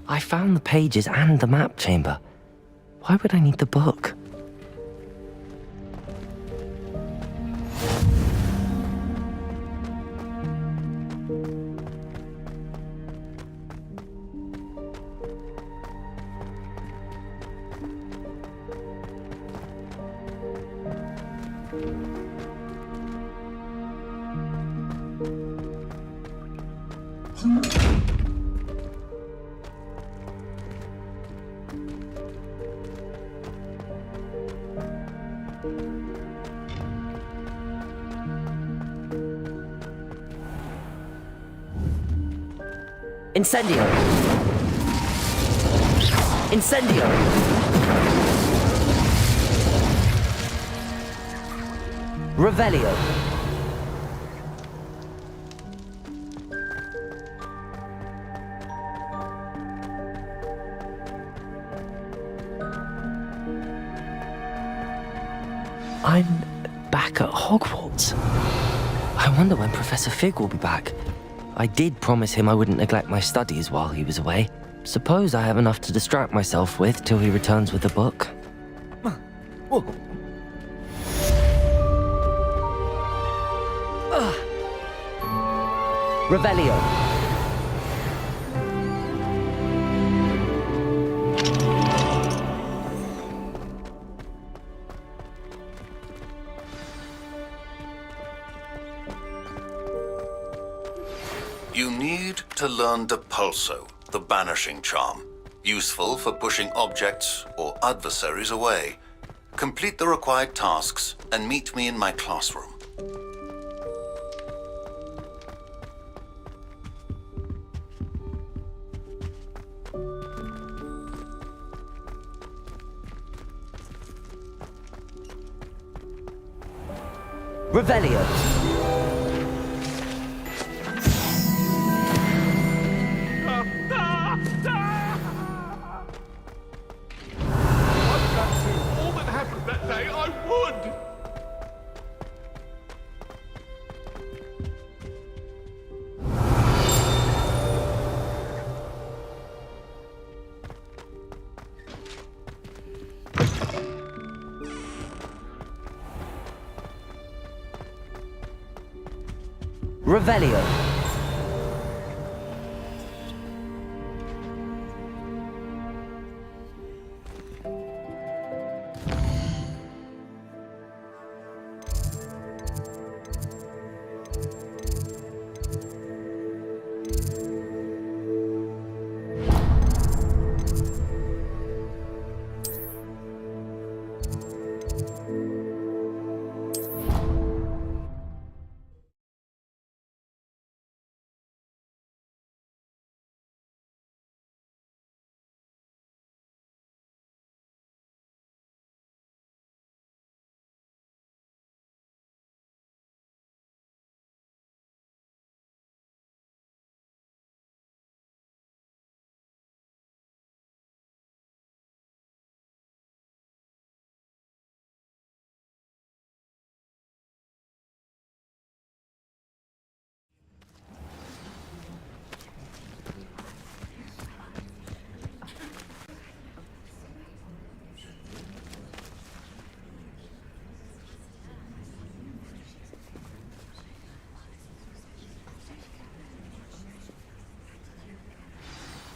I found the pages and the map chamber. Why would I need the book? Incendio! Incendio! Revelio! I'm back at Hogwarts. I wonder when Professor Fig will be back. I did promise him I wouldn't neglect my studies while he was away. Suppose I have enough to distract myself with till he returns with the book. Revelio. You need to learn Depulso, the banishing charm. Useful for pushing objects or adversaries away. Complete the required tasks and meet me in my classroom. Revelio. Revelio.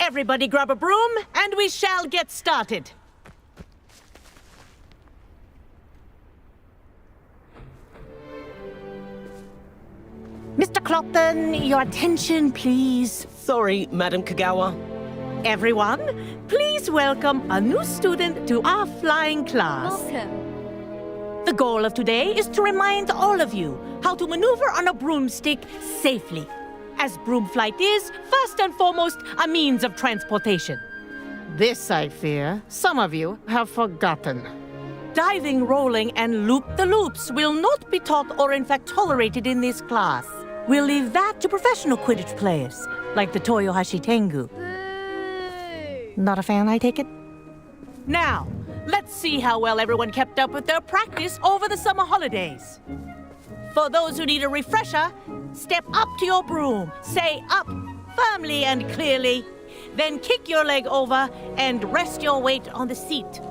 Everybody grab a broom, and we shall get started. Mr. Clopton, your attention, please. Sorry, Madam Kagawa. Everyone, please welcome a new student to our flying class. Welcome. The goal of today is to remind all of you how to maneuver on a broomstick safely, as broom flight is, first and foremost, a means of transportation. This, I fear, some of you have forgotten. Diving, rolling, and loop-the-loops will not be taught or in fact tolerated in this class. We'll leave that to professional Quidditch players, like the Toyohashi Tengu. Boo! Not a fan, I take it? Now, let's see how well everyone kept up with their practice over the summer holidays. For those who need a refresher, step up to your broom. Say up firmly and clearly. Then kick your leg over and rest your weight on the seat.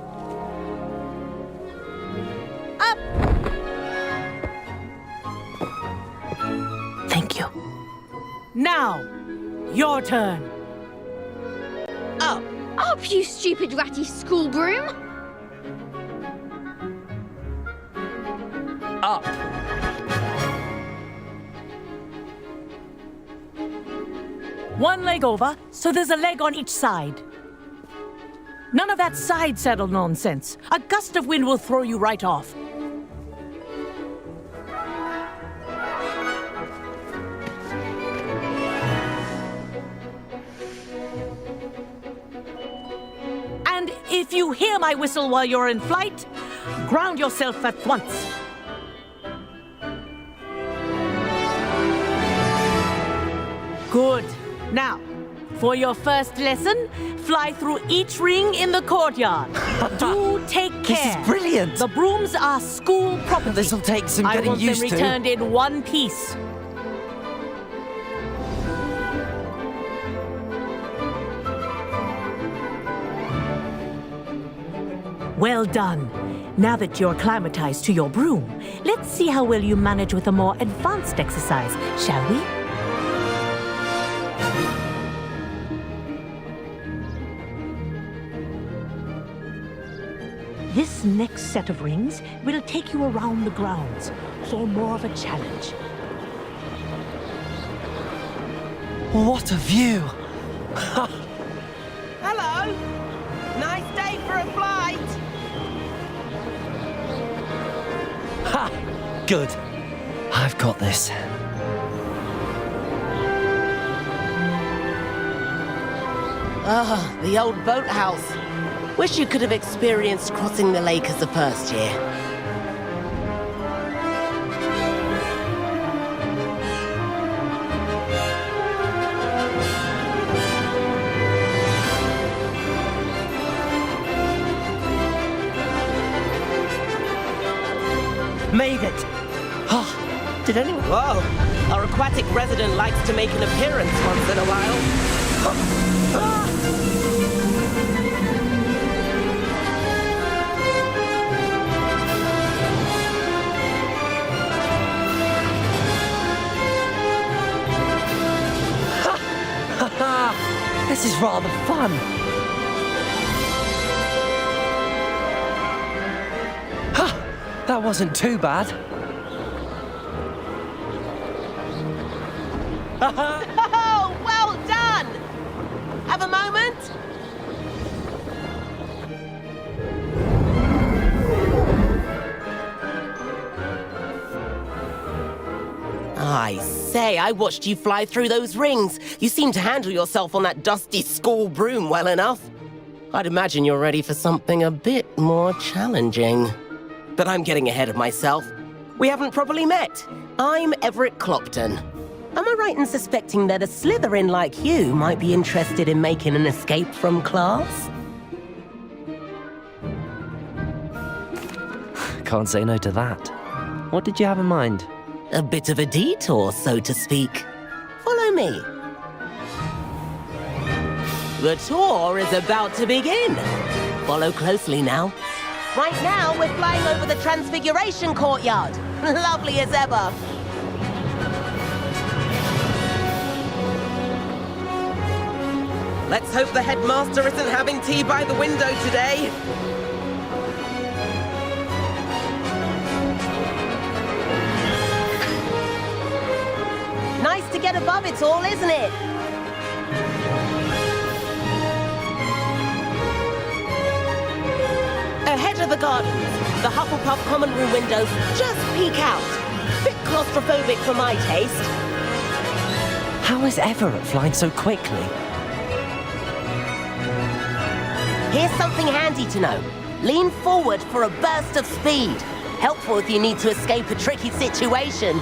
Up! Thank you. Now, your turn. Up! Up, you stupid ratty school broom! Up. One leg over, so there's a leg on each side. None of that side saddle nonsense. A gust of wind will throw you right off. And if you hear my whistle while you're in flight, ground yourself at once. Good. Now, for your first lesson, fly through each ring in the courtyard. Do take care. This is brilliant. The brooms are school property. This'll take some I getting want used them to. returned in one piece. Well done. Now that you're acclimatized to your broom, let's see how well you manage with a more advanced exercise, shall we? This next set of rings will take you around the grounds for more of a challenge. What a view! Hello! Nice day for a flight! Ha! Good. I've got this. Ah, the old boathouse. Wish you could have experienced crossing the lake as the first year. Made it! Oh, did anyone... Whoa! Our aquatic resident likes to make an appearance once in a while. This is rather fun. Ha! That wasn't too bad. Oh, well done! Have a moment? I say, I watched you fly through those rings. You seem to handle yourself on that dusty school broom well enough. I'd imagine you're ready for something a bit more challenging. But I'm getting ahead of myself. We haven't properly met. I'm Everett Clopton. Am I right in suspecting that a Slytherin like you might be interested in making an escape from class? Can't say no to that. What did you have in mind? A bit of a detour, so to speak. Follow me. The tour is about to begin. Follow closely now. Right now, we're flying over the Transfiguration Courtyard. Lovely as ever. Let's hope the headmaster isn't having tea by the window today. Nice to get above it all, isn't it? Ahead of the gardens, the Hufflepuff common room windows just peek out. Bit claustrophobic for my taste. How is Everett flying so quickly? Here's something handy to know. Lean forward for a burst of speed. Helpful if you need to escape a tricky situation.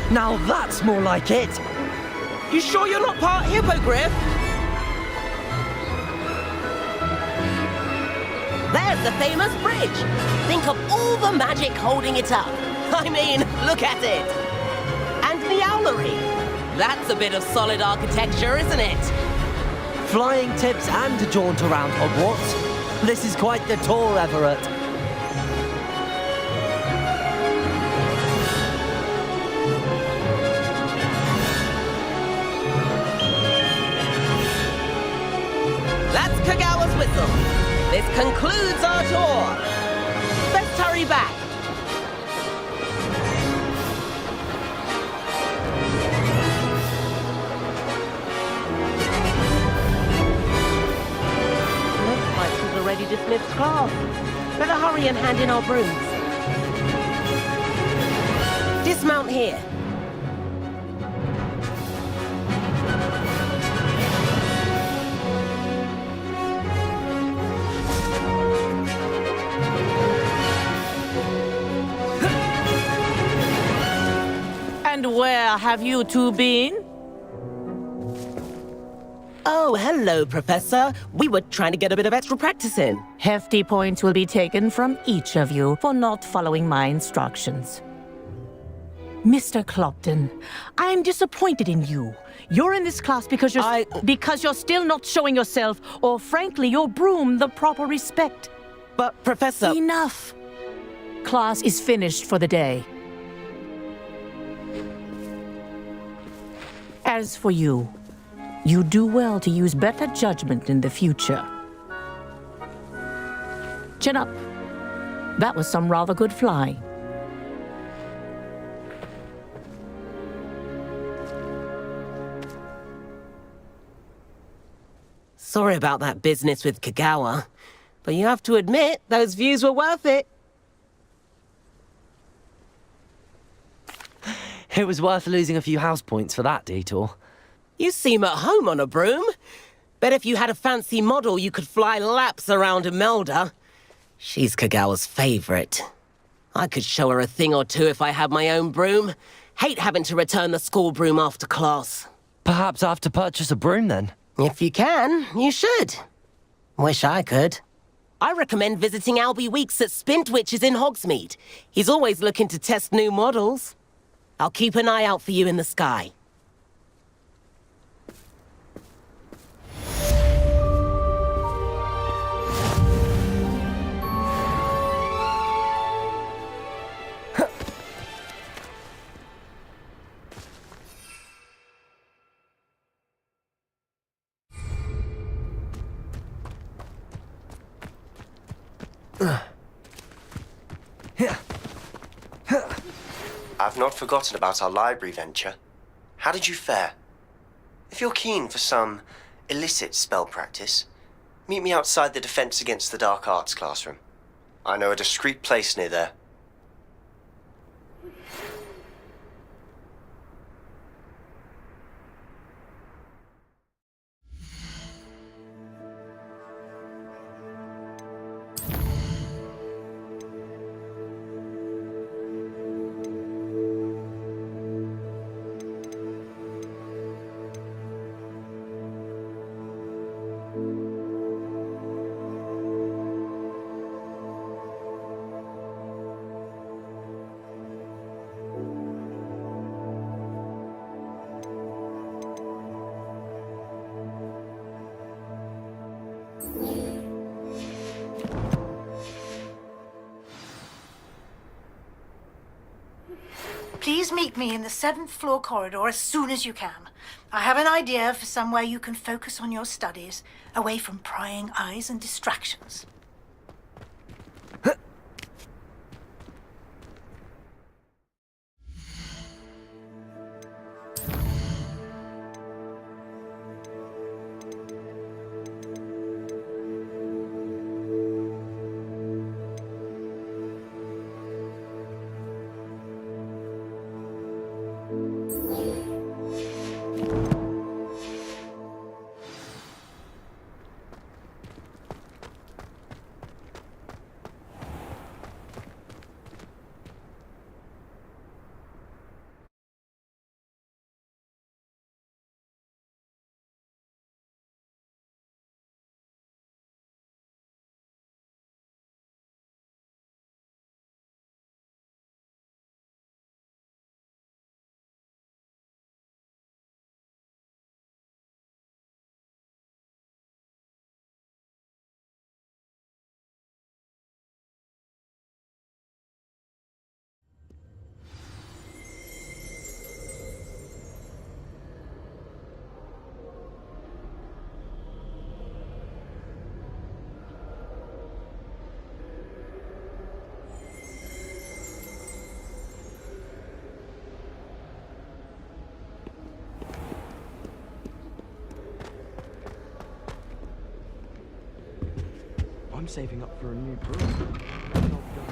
Now that's more like it! You sure you're not part hippogriff? There's the famous bridge. Think of all the magic holding it up. I mean, look at it! And the owlery! That's a bit of solid architecture, isn't it? Flying tips and a jaunt around Hogwarts. This is quite the tour, Everett. That's Kagawa's whistle. This concludes our tour. Let's hurry back. Looks like we've already dismissed class. Better hurry and hand in our brooms. Dismount here. And where have you two been? Oh, hello, Professor. We were trying to get a bit of extra practice in. Hefty points will be taken from each of you for not following my instructions. Mr. Clopton, I am disappointed in you. You're in this class because you're still not showing yourself, or frankly, your broom the proper respect. But, Professor... Enough. Class is finished for the day. As for you, you do well to use better judgment in the future. Chin up. That was some rather good flying. Sorry about that business with Kagawa, but you have to admit, those views were worth it. It was worth losing a few house points for that detour. You seem at home on a broom. Bet if you had a fancy model, you could fly laps around Imelda. She's Kagawa's favorite. I could show her a thing or two if I had my own broom. Hate having to return the school broom after class. Perhaps I have to purchase a broom then. If you can, you should. Wish I could. I recommend visiting Albie Weeks at Spintwitches in Hogsmeade. He's always looking to test new models. I'll keep an eye out for you in the sky. I've not forgotten about our library venture. How did you fare? If you're keen for some illicit spell practice, meet me outside the Defense Against the Dark Arts classroom. I know a discreet place near there. Please meet me in the 7th floor corridor as soon as you can. I have an idea for somewhere you can focus on your studies, away from prying eyes and distractions. I'm saving up for a new broom. And I'll go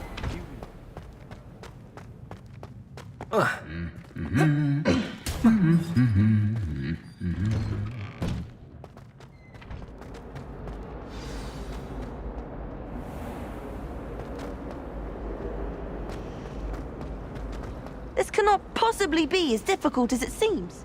This cannot possibly be as difficult as it seems.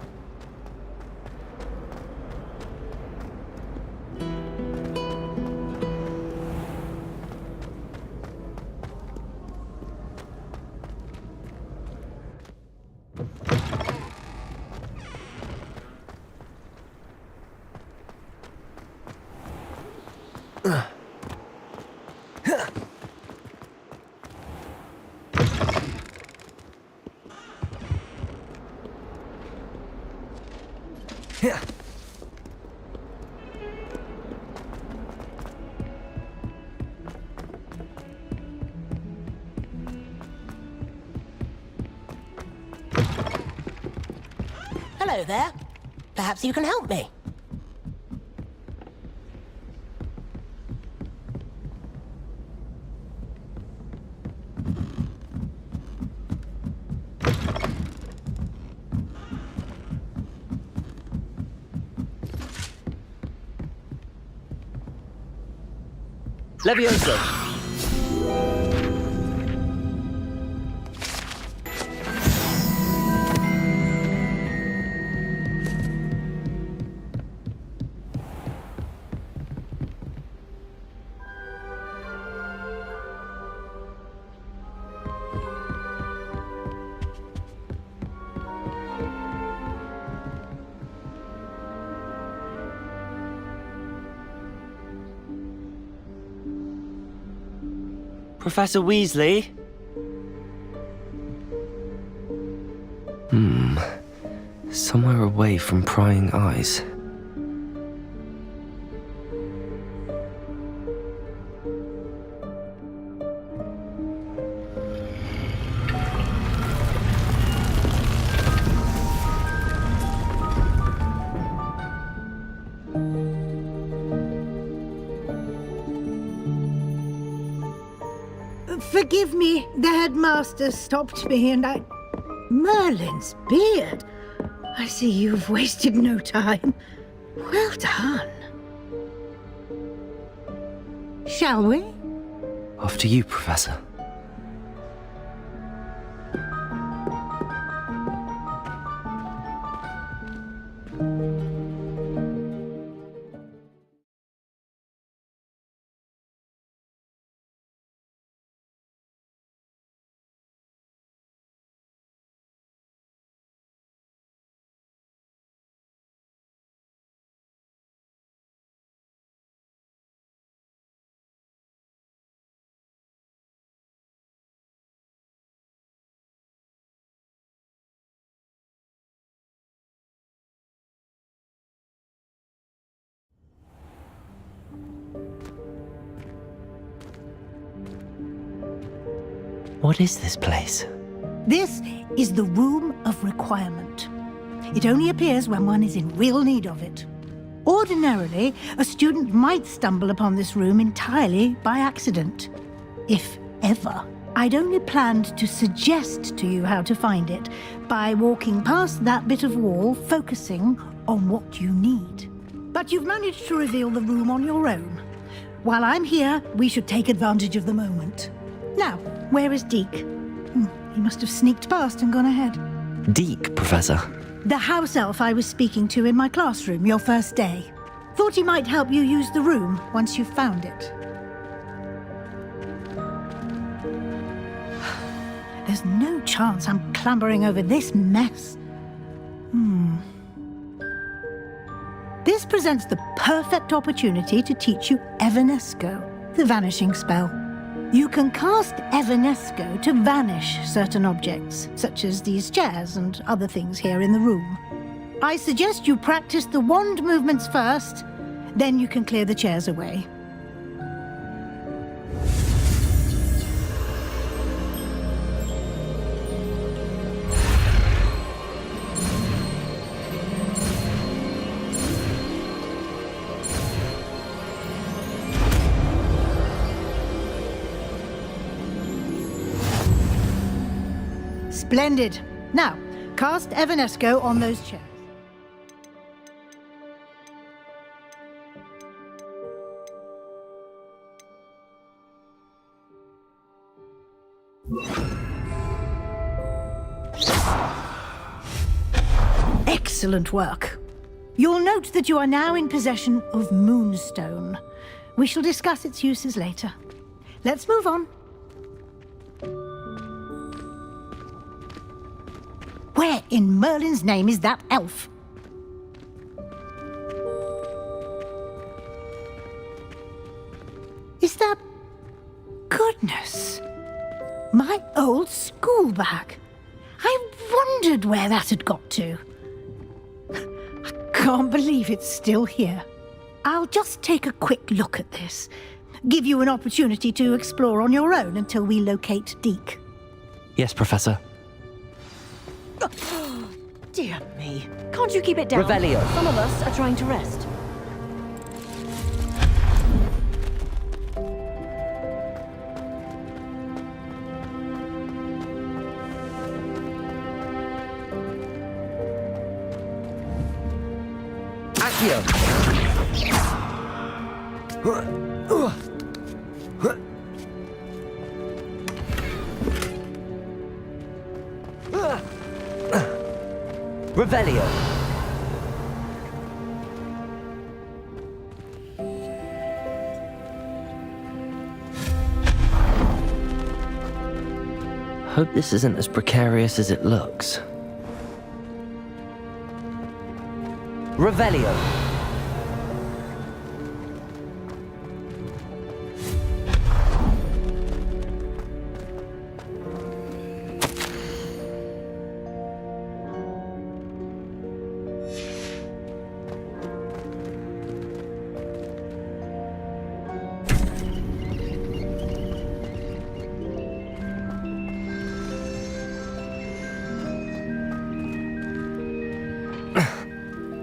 Hello there. Perhaps you can help me. Levioso! Professor Weasley? Somewhere away from prying eyes. Forgive me, the headmaster stopped me and I... Merlin's beard! I see you've wasted no time. Well done. Shall we? After you, Professor. What is this place? This is the Room of Requirement. It only appears when one is in real need of it. Ordinarily, a student might stumble upon this room entirely by accident. If ever. I'd only planned to suggest to you how to find it by walking past that bit of wall, focusing on what you need. But you've managed to reveal the room on your own. While I'm here, we should take advantage of the moment. Now, where is Deke? He must have sneaked past and gone ahead. Deke, Professor. The house elf I was speaking to in my classroom your first day. Thought he might help you use the room once you've found it. There's no chance I'm clambering over this mess. This presents the perfect opportunity to teach you Evanesco, the vanishing spell. You can cast Evanesco to vanish certain objects, such as these chairs and other things here in the room. I suggest you practice the wand movements first, then you can clear the chairs away. Splendid. Now, cast Evanesco on those chairs. Excellent work. You'll note that you are now in possession of Moonstone. We shall discuss its uses later. Let's move on. Where in Merlin's name is that elf? Is that... Goodness! My old school bag. I wondered where that had got to. I can't believe it's still here. I'll just take a quick look at this. Give you an opportunity to explore on your own until we locate Deke. Yes, Professor. Dear me. Can't you keep it down? Revelio. Some of us are trying to rest. Revelio. Hope this isn't as precarious as it looks. Revelio.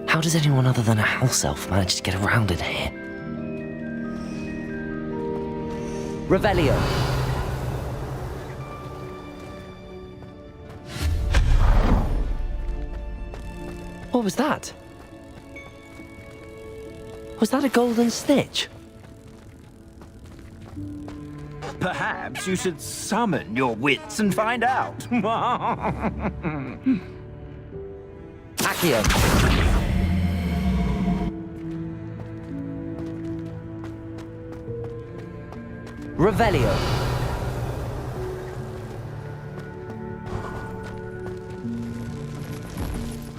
How does anyone other than a house elf manage to get around in here? Revelio. What was that? Was that a golden snitch? Perhaps you should summon your wits and find out. Accio. Revelio.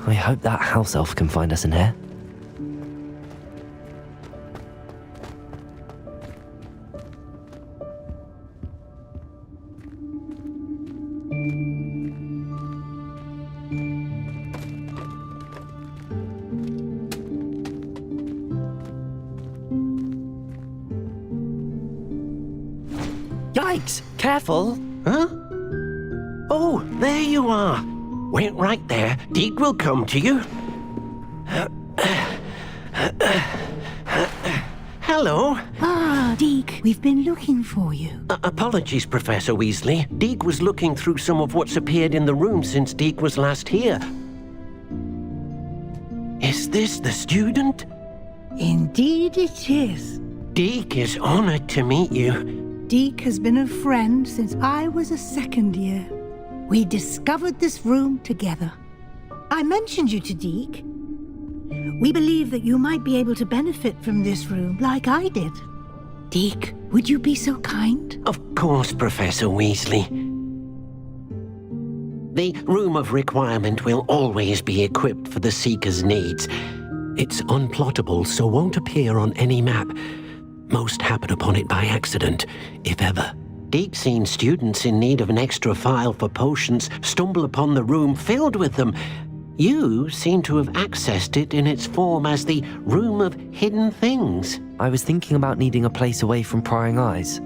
I hope that house elf can find us in here. Yikes! Careful! Huh? Oh, there you are. Wait right there. Deke will come to you. Hello. Ah, Deke, we've been looking for you. Apologies, Professor Weasley. Deke was looking through some of what's appeared in the room since Deke was last here. Is this the student? Indeed it is. Deke is honored to meet you. Deke has been a friend since I was a second year. We discovered this room together. I mentioned you to Deke. We believe that you might be able to benefit from this room like I did. Deke, would you be so kind? Of course, Professor Weasley. The Room of Requirement will always be equipped for the Seeker's needs. It's unplottable, so won't appear on any map. Most happen upon it by accident, if ever. Deke's seen students in need of an extra file for potions stumble upon the room filled with them. You seem to have accessed it in its form as the Room of Hidden Things. I was thinking about needing a place away from prying eyes.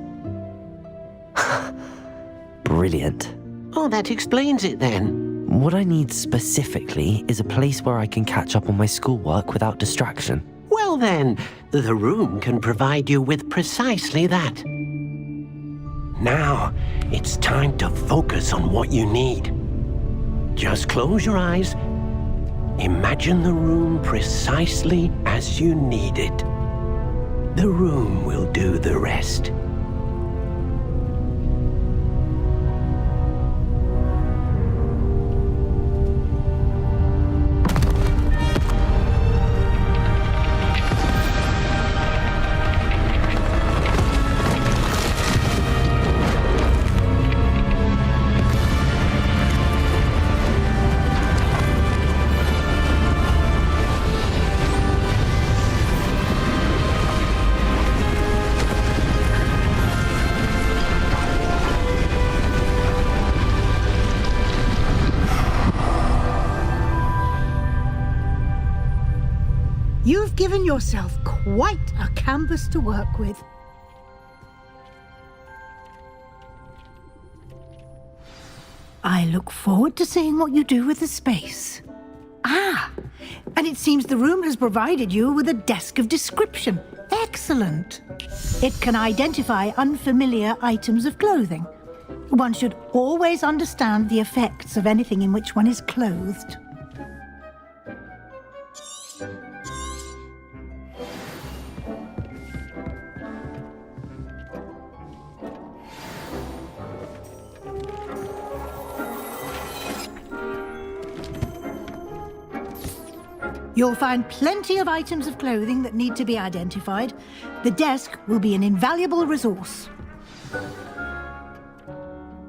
Brilliant. Oh, that explains it then. What I need specifically is a place where I can catch up on my schoolwork without distraction. Well then, the room can provide you with precisely that. Now, it's time to focus on what you need. Just close your eyes. Imagine the room precisely as you need it. The room will do the rest. You've given yourself quite a canvas to work with. I look forward to seeing what you do with the space. Ah, and it seems the room has provided you with a desk of description. Excellent. It can identify unfamiliar items of clothing. One should always understand the effects of anything in which one is clothed. You'll find plenty of items of clothing that need to be identified. The desk will be an invaluable resource.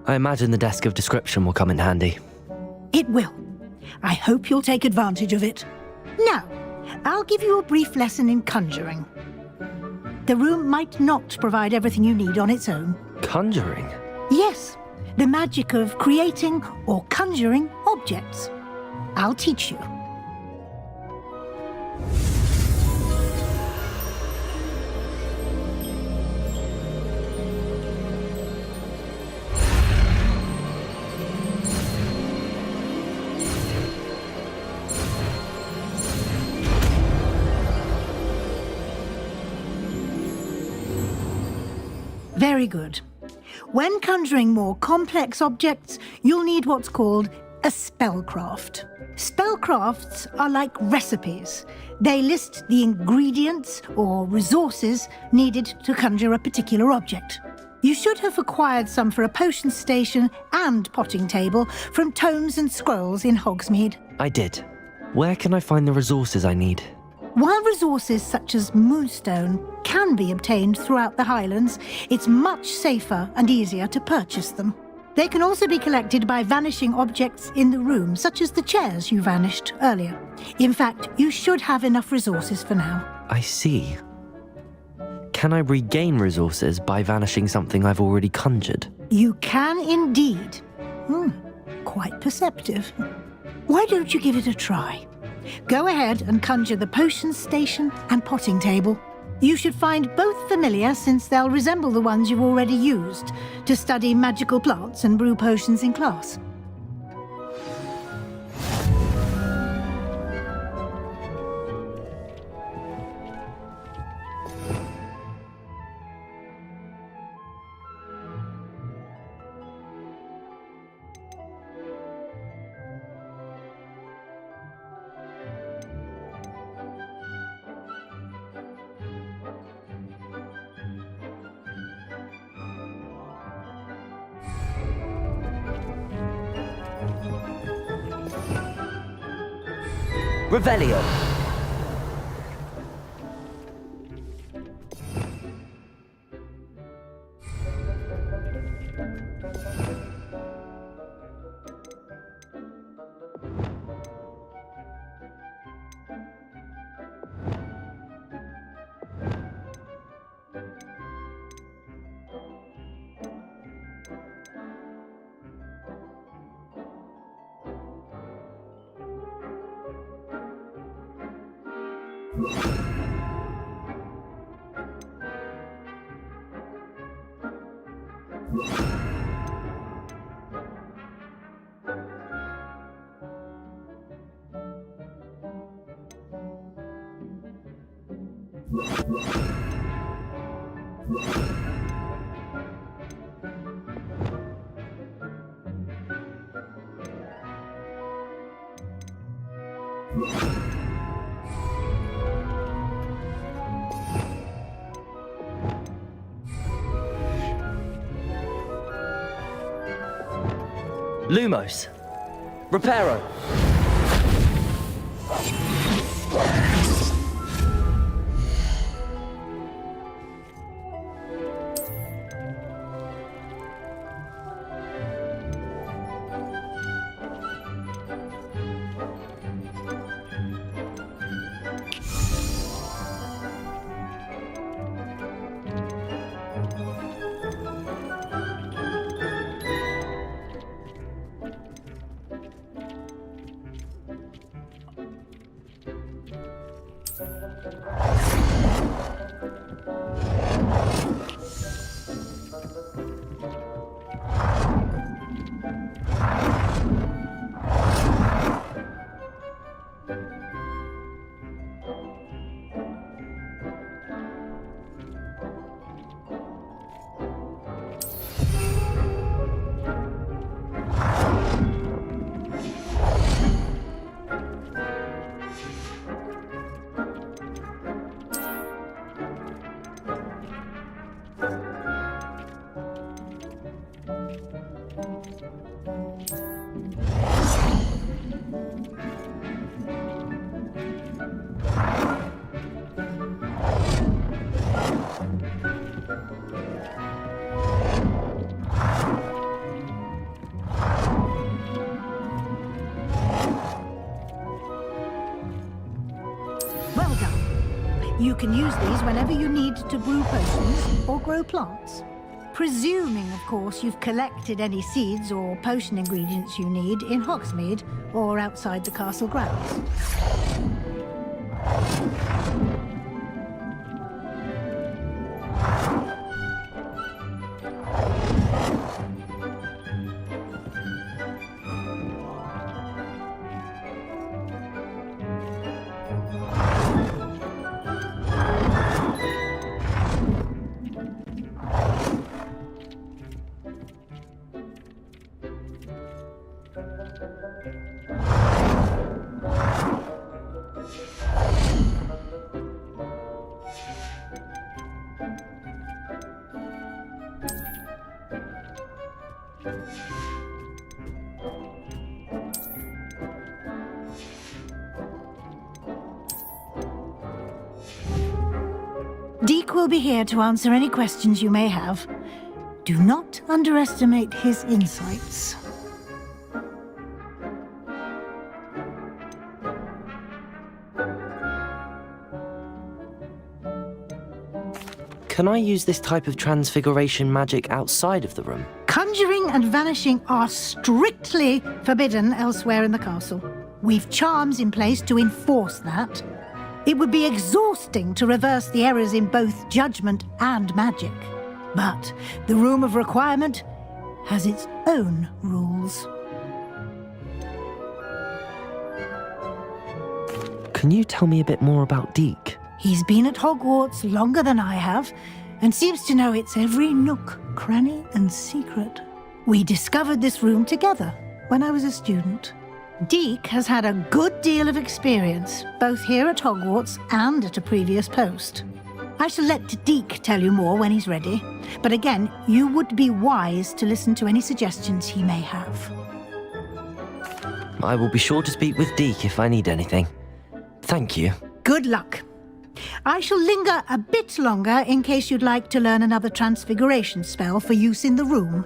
I imagine the desk of description will come in handy. It will. I hope you'll take advantage of it. Now, I'll give you a brief lesson in conjuring. The room might not provide everything you need on its own. Conjuring? Yes, the magic of creating or conjuring objects. I'll teach you. Very good. When conjuring more complex objects, you'll need what's called a spellcraft. Spellcrafts are like recipes. They list the ingredients or resources needed to conjure a particular object. You should have acquired some for a potion station and potting table from tomes and scrolls in Hogsmeade. I did. Where can I find the resources I need? While resources such as moonstone can be obtained throughout the Highlands, it's much safer and easier to purchase them. They can also be collected by vanishing objects in the room, such as the chairs you vanished earlier. In fact, you should have enough resources for now. I see. Can I regain resources by vanishing something I've already conjured? You can indeed. Quite perceptive. Why don't you give it a try? Go ahead and conjure the potion station and potting table. You should find both familiar, since they'll resemble the ones you've already used to study magical plants and brew potions in class. Revelio. Lumos. Reparo. Well done. You can use these whenever you need to brew potions or grow plants. Presuming, of course, you've collected any seeds or potion ingredients you need in Hogsmeade or outside the castle grounds. Deke will be here to answer any questions you may have. Do not underestimate his insights. Can I use this type of transfiguration magic outside of the room? Conjuring and vanishing are strictly forbidden elsewhere in the castle. We've charms in place to enforce that. It would be exhausting to reverse the errors in both judgment and magic. But the Room of Requirement has its own rules. Can you tell me a bit more about Deke? He's been at Hogwarts longer than I have, and seems to know its every nook, cranny, and secret. We discovered this room together when I was a student. Deke has had a good deal of experience, both here at Hogwarts and at a previous post. I shall let Deke tell you more when he's ready, but again, you would be wise to listen to any suggestions he may have. I will be sure to speak with Deke if I need anything. Thank you. Good luck. I shall linger a bit longer in case you'd like to learn another transfiguration spell for use in the room.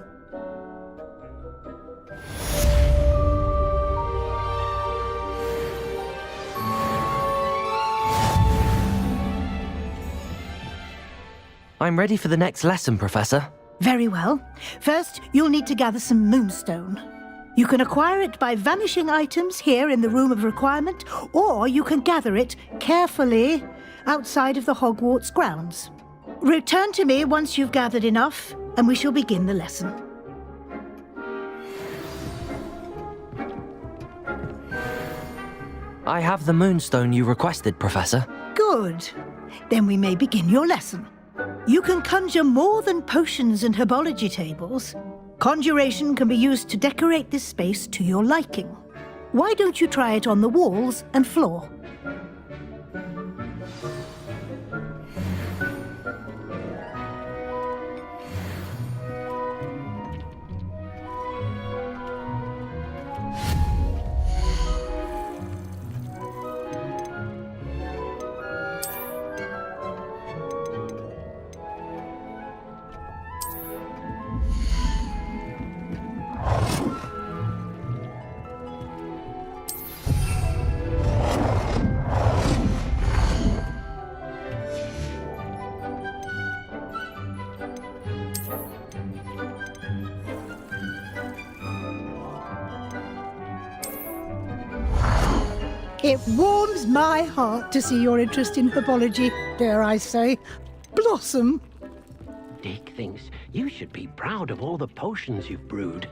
I'm ready for the next lesson, Professor. Very well. First, you'll need to gather some moonstone. You can acquire it by vanishing items here in the Room of Requirement, or you can gather it carefully outside of the Hogwarts grounds. Return to me once you've gathered enough, and we shall begin the lesson. I have the moonstone you requested, Professor. Good. Then we may begin your lesson. You can conjure more than potions and herbology tables. Conjuration can be used to decorate this space to your liking. Why don't you try it on the walls and floor? It warms my heart to see your interest in herbology, dare I say, blossom. Dick thinks you should be proud of all the potions you've brewed.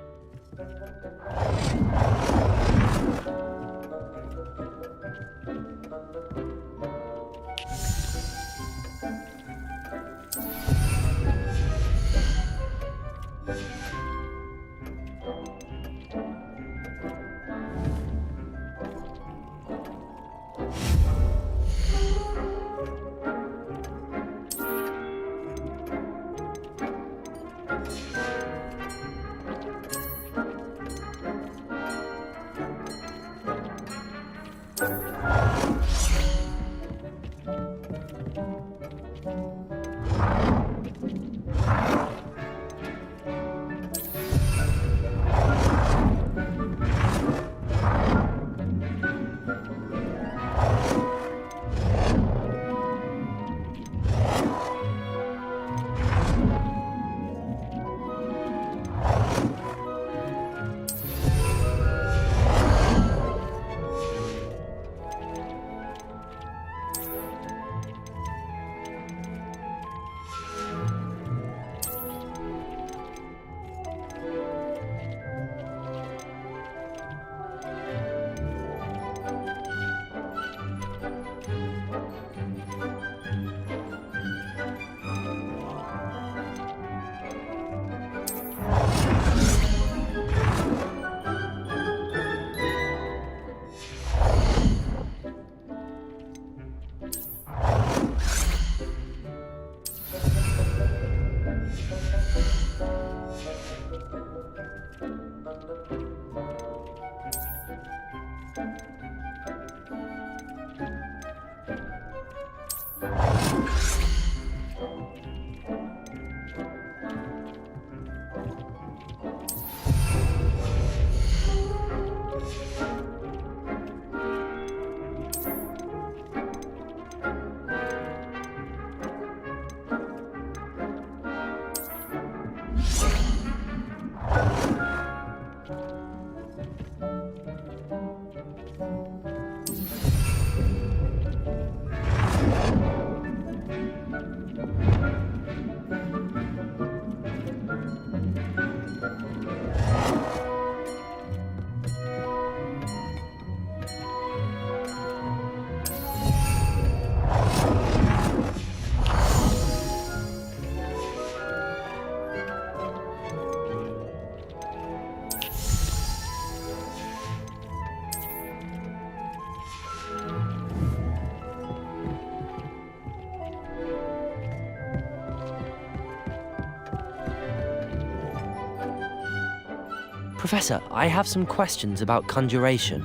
Professor, I have some questions about conjuration.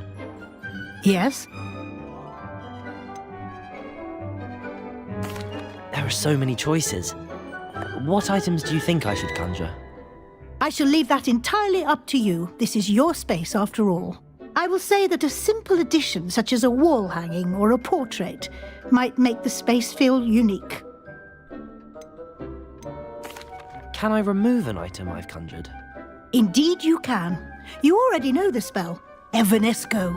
Yes? There are so many choices. What items do you think I should conjure? I shall leave that entirely up to you. This is your space, after all. I will say that a simple addition, such as a wall hanging or a portrait, might make the space feel unique. Can I remove an item I've conjured? Indeed you can. You already know the spell, Evanesco.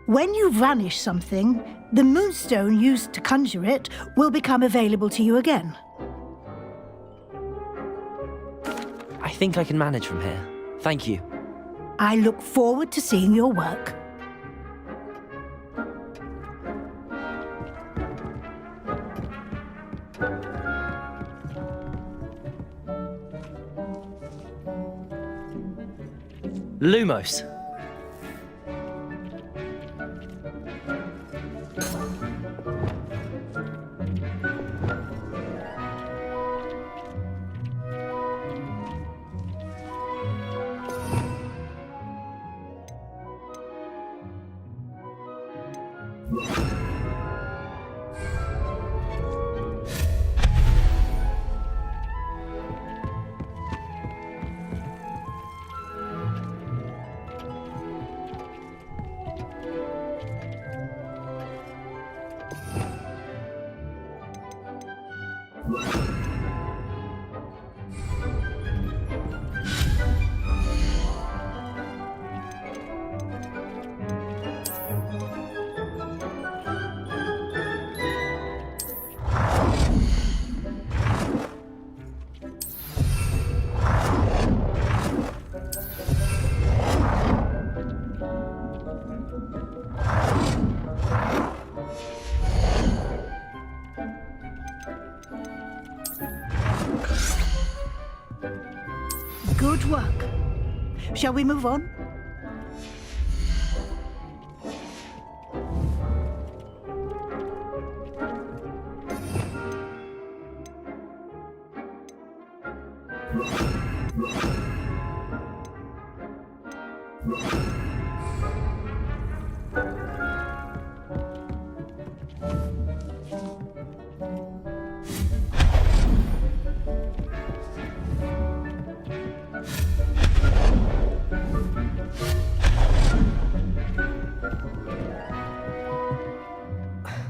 When you vanish something, the moonstone used to conjure it will become available to you again. I think I can manage from here. Thank you. I look forward to seeing your work. Lumos. Good work. Shall we move on?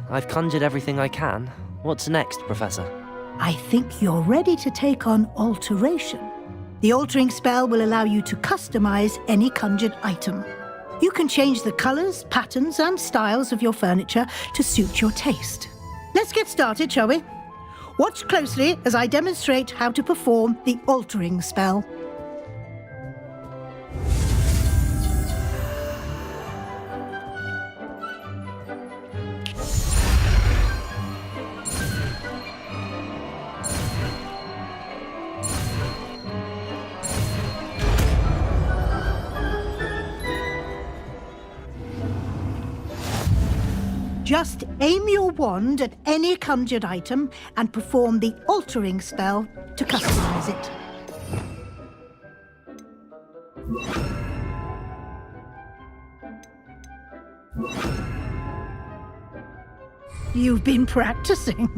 I've conjured everything I can. What's next, Professor? I think you're ready to take on alteration. The altering spell will allow you to customize any conjured item. You can change the colors, patterns, and styles of your furniture to suit your taste. Let's get started, shall we? Watch closely as I demonstrate how to perform the altering spell. Just aim your wand at any conjured item and perform the altering spell to customize it. You've been practicing.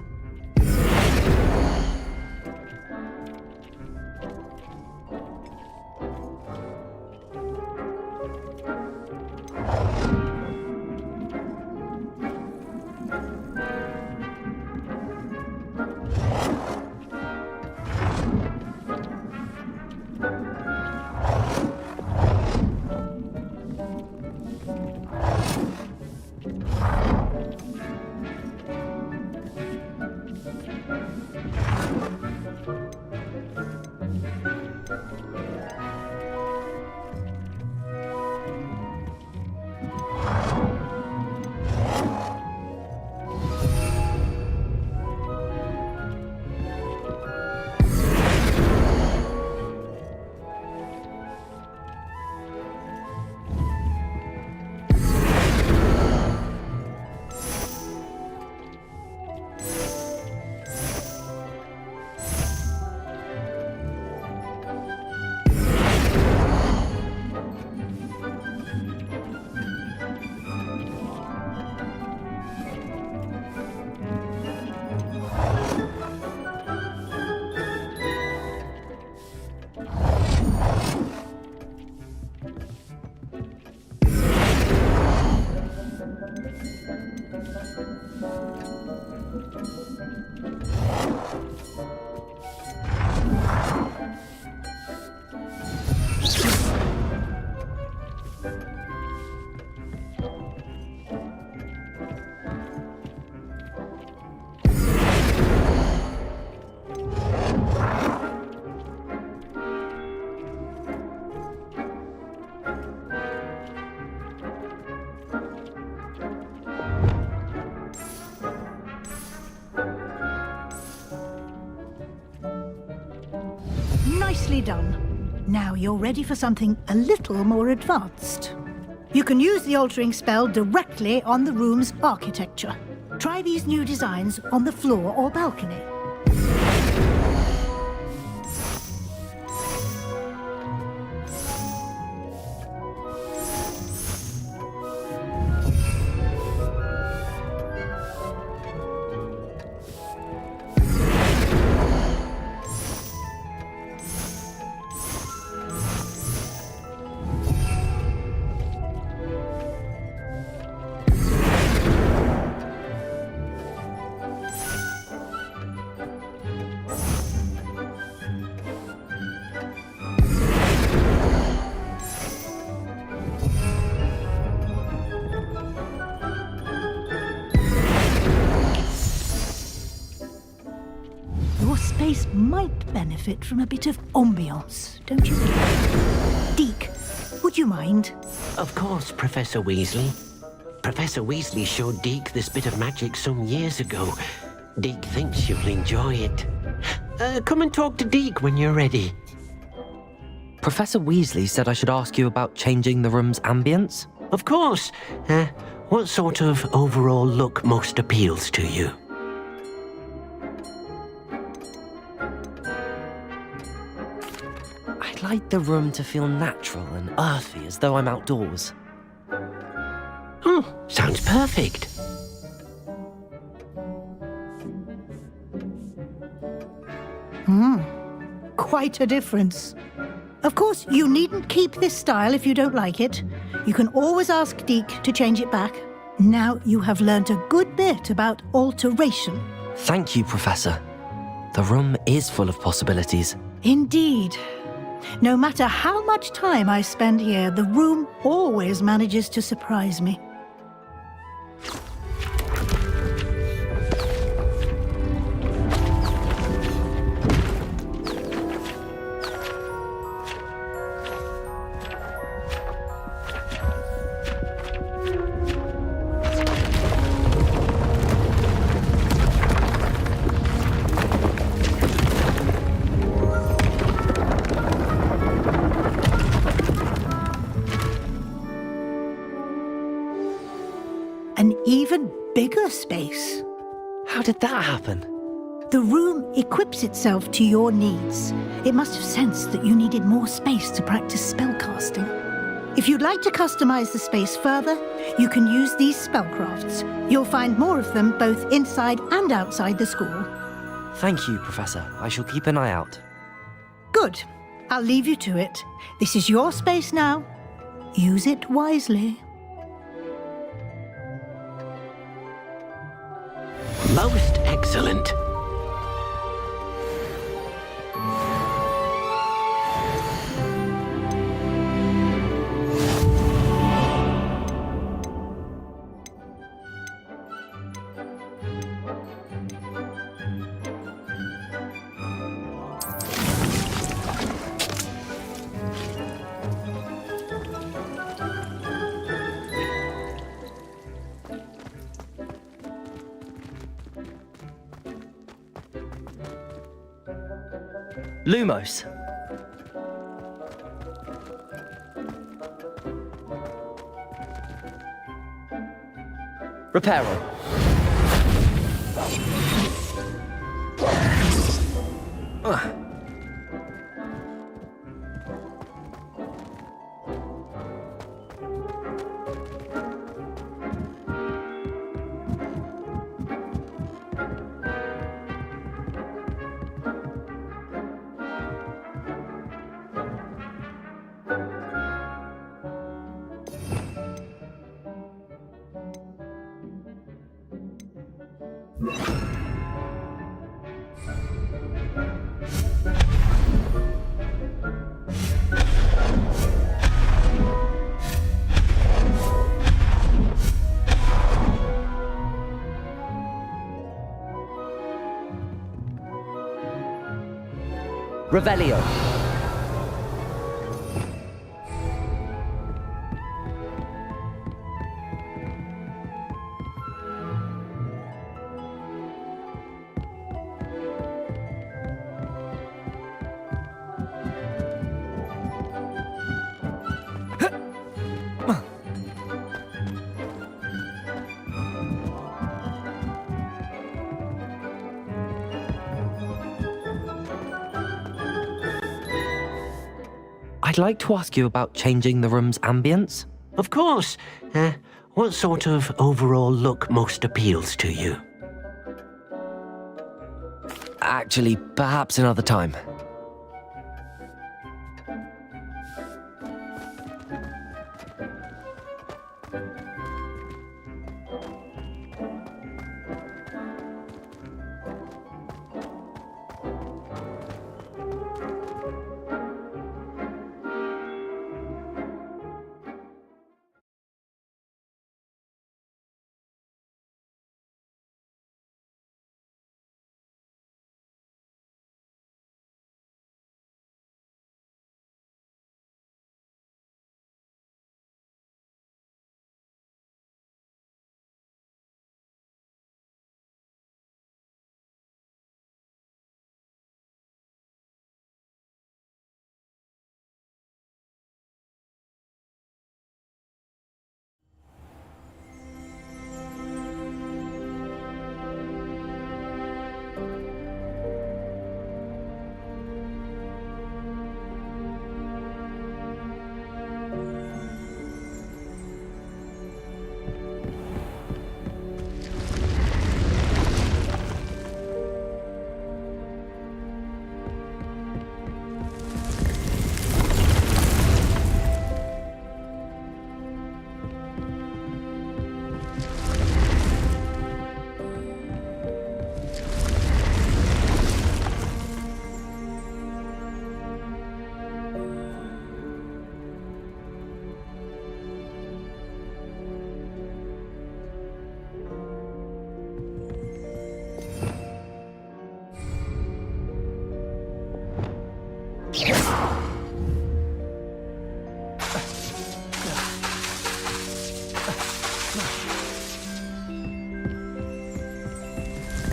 Nicely done. Now you're ready for something a little more advanced. You can use the altering spell directly on the room's architecture. Try these new designs on the floor or balcony. Your space might benefit from a bit of ambiance, don't you think? Deke, would you mind? Of course, Professor Weasley. Professor Weasley showed Deke this bit of magic some years ago. Deke thinks you'll enjoy it. Come and talk to Deke when you're ready. Professor Weasley said I should ask you about changing the room's ambience. Of course. What sort of overall look most appeals to you? I'd like the room to feel natural and earthy, as though I'm outdoors. Oh, sounds perfect. Quite a difference. Of course, you needn't keep this style if you don't like it. You can always ask Deke to change it back. Now you have learnt a good bit about alteration. Thank you, Professor. The room is full of possibilities. Indeed. No matter how much time I spend here, the room always manages to surprise me. An even bigger space. How did that happen? The room equips itself to your needs. It must have sensed that you needed more space to practice spellcasting. If you'd like to customize the space further, you can use these spellcrafts. You'll find more of them both inside and outside the school. Thank you, Professor. I shall keep an eye out. Good. I'll leave you to it. This is your space now. Use it wisely. Most excellent. Lumos. Reparo. Revelio. I'd like to ask you about changing the room's ambience. Of course. What sort of overall look most appeals to you? Actually, perhaps another time.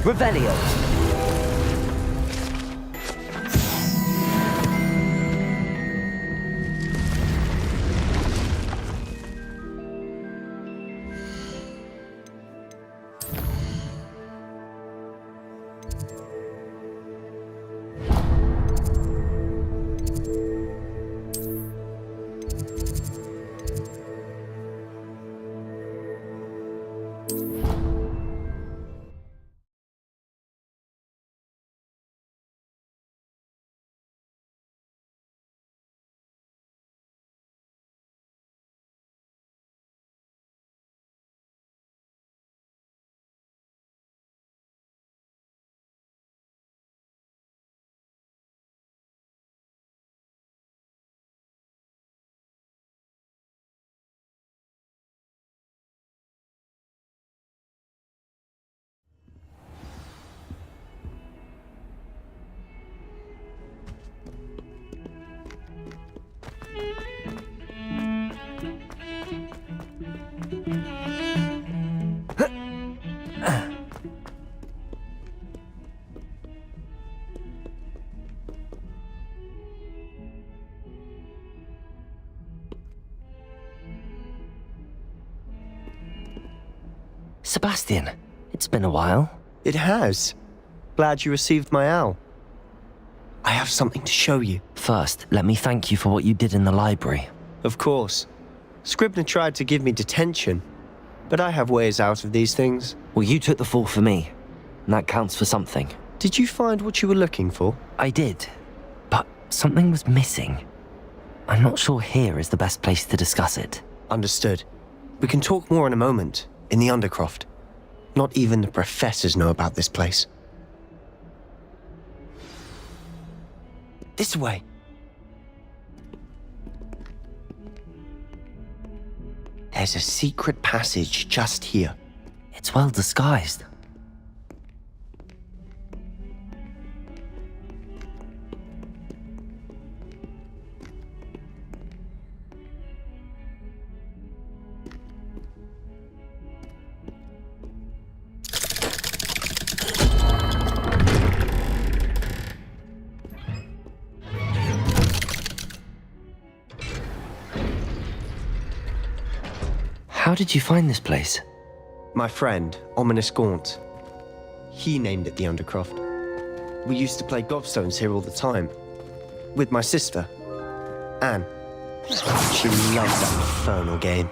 Revelio. Sebastian, it's been a while. It has. Glad you received my owl. I have something to show you. First, let me thank you for what you did in the library. Of course. Scribner tried to give me detention, but I have ways out of these things. Well, you took the fall for me, and that counts for something. Did you find what you were looking for? I did, but something was missing. I'm not sure here is the best place to discuss it. Understood. We can talk more in a moment, in the Undercroft. Not even the professors know about this place. This way. There's a secret passage just here. It's well disguised. How did you find this place? My friend, Ominous Gaunt. He named it the Undercroft. We used to play gobstones here all the time. With my sister, Anne. She loved that infernal game.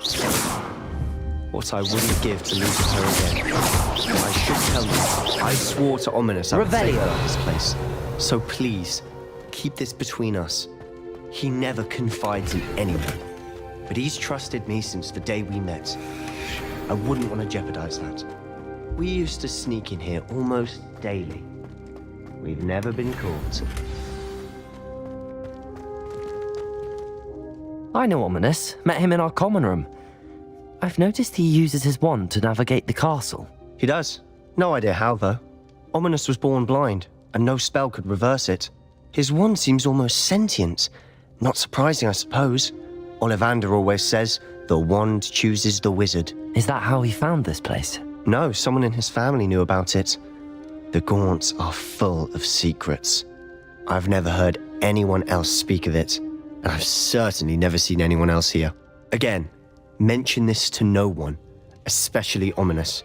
What I wouldn't give to lose her again. I should tell you, I swore to Ominous I would save her this place. So please, keep this between us. He never confides in anyone. But he's trusted me since the day we met. I wouldn't want to jeopardize that. We used to sneak in here almost daily. We've never been caught. I know Ominous. Met him in our common room. I've noticed he uses his wand to navigate the castle. He does. No idea how, though. Ominous was born blind, and no spell could reverse it. His wand seems almost sentient. Not surprising, I suppose. Ollivander always says, the wand chooses the wizard. Is that how he found this place? No, someone in his family knew about it. The Gaunts are full of secrets. I've never heard anyone else speak of it, and I've certainly never seen anyone else here. Again, mention this to no one, especially Ominous.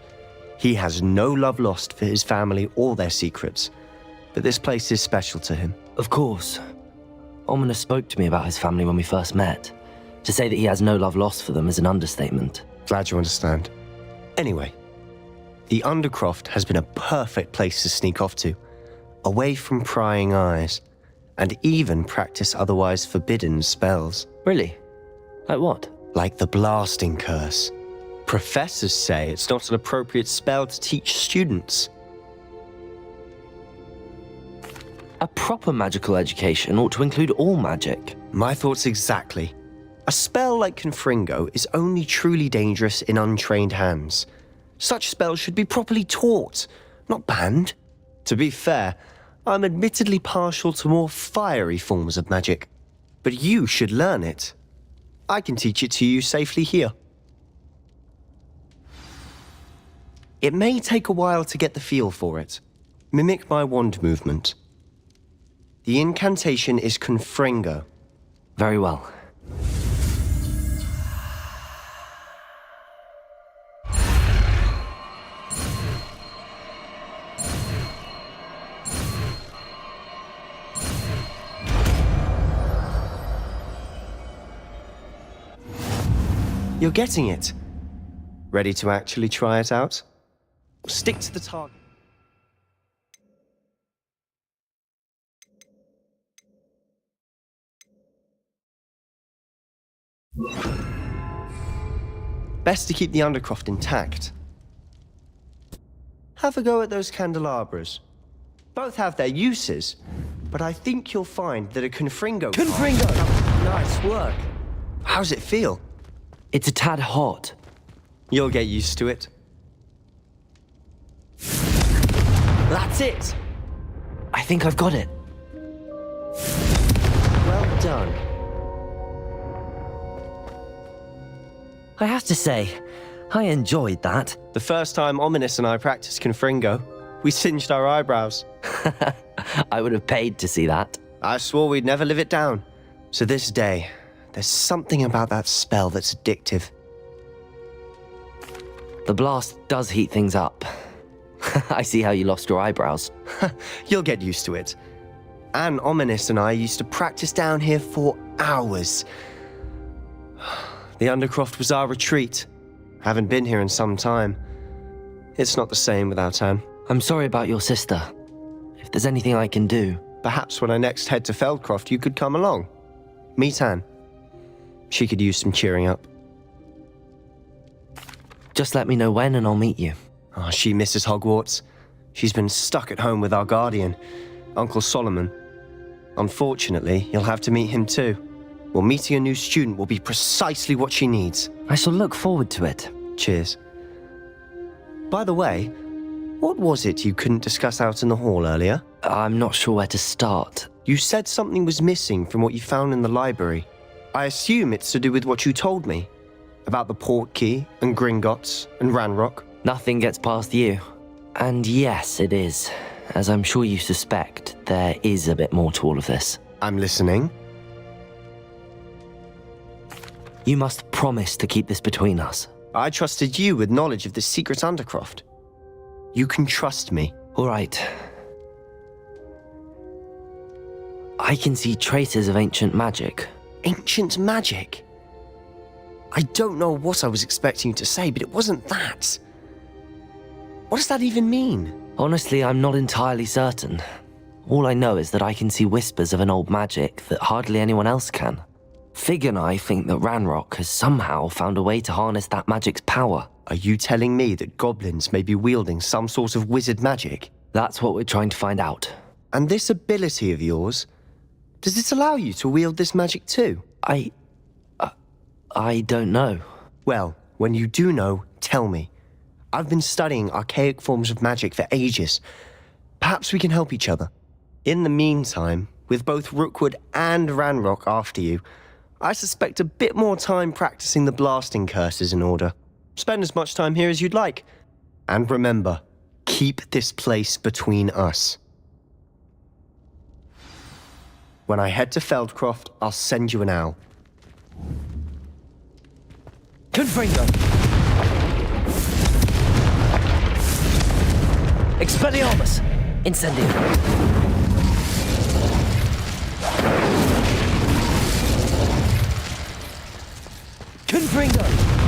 He has no love lost for his family or their secrets, but this place is special to him. Of course. Ominous spoke to me about his family when we first met. To say that he has no love lost for them is an understatement. Glad you understand. Anyway, the Undercroft has been a perfect place to sneak off to, away from prying eyes, and even practice otherwise forbidden spells. Really? Like what? Like the blasting curse. Professors say it's not an appropriate spell to teach students. A proper magical education ought to include all magic. My thoughts exactly. A spell like Confringo is only truly dangerous in untrained hands. Such spells should be properly taught, not banned. To be fair, I'm admittedly partial to more fiery forms of magic, but you should learn it. I can teach it to you safely here. It may take a while to get the feel for it. Mimic my wand movement. The incantation is Confringo. Very well. You're getting it. Ready to actually try it out? Stick to the target. Best to keep the Undercroft intact. Have a go at those candelabras. Both have their uses, but I think you'll find that a Confringo... Confringo! Nice work. How's it feel? It's a tad hot. You'll get used to it. That's it! I think I've got it. Well done. I have to say, I enjoyed that. The first time Ominous and I practiced Confringo, we singed our eyebrows. I would have paid to see that. I swore we'd never live it down. So this day, there's something about that spell that's addictive. The blast does heat things up. I see how you lost your eyebrows. You'll get used to it. Anne Ominous and I used to practice down here for hours. The Undercroft was our retreat. Haven't been here in some time. It's not the same without Anne. I'm sorry about your sister. If there's anything I can do... Perhaps when I next head to Feldcroft, you could come along. Meet Anne. She could use some cheering up. Just let me know when and I'll meet you. Oh, she misses Hogwarts. She's been stuck at home with our guardian, Uncle Solomon. Unfortunately, you'll have to meet him too. Well, meeting a new student will be precisely what she needs. I shall look forward to it. Cheers. By the way, what was it you couldn't discuss out in the hall earlier? I'm not sure where to start. You said something was missing from what you found in the library. I assume it's to do with what you told me. About the Portkey, and Gringotts, and Ranrock. Nothing gets past you. And yes, it is. As I'm sure you suspect, there is a bit more to all of this. I'm listening. You must promise to keep this between us. I trusted you with knowledge of the secret Undercroft. You can trust me. All right. I can see traces of ancient magic. Ancient magic? I don't know what I was expecting you to say, but it wasn't that. What does that even mean? Honestly, I'm not entirely certain. All I know is that I can see whispers of an old magic that hardly anyone else can. Fig and I think that Ranrock has somehow found a way to harness that magic's power. Are you telling me that goblins may be wielding some sort of wizard magic? That's what we're trying to find out. And this ability of yours, does it allow you to wield this magic too? I don't know. Well, when you do know, tell me. I've been studying archaic forms of magic for ages. Perhaps we can help each other. In the meantime, with both Rookwood and Ranrock after you, I suspect a bit more time practicing the blasting curse is in order. Spend as much time here as you'd like. And remember, keep this place between us. When I head to Feldcroft, I'll send you an owl. Confringo! Expelliarmus! Incendio! Confringo!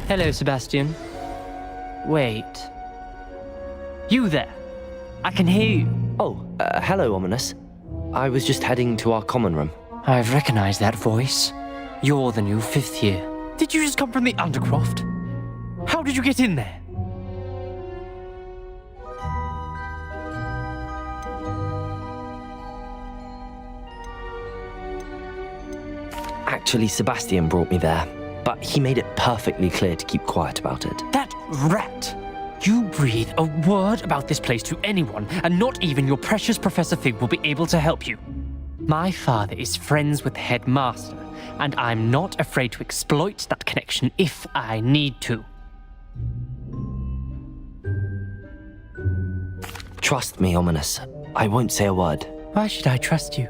Hello, Sebastian. Wait. You there. I can hear you. Oh, hello, Ominous. I was just heading to our common room. I've recognized that voice. You're the new 5th year. Did you just come from the Undercroft? How did you get in there? Actually, Sebastian brought me there, but he made it perfectly clear to keep quiet about it. That rat! You breathe a word about this place to anyone, and not even your precious Professor Fig will be able to help you. My father is friends with the headmaster, and I'm not afraid to exploit that connection if I need to. Trust me, Ominous. I won't say a word. Why should I trust you?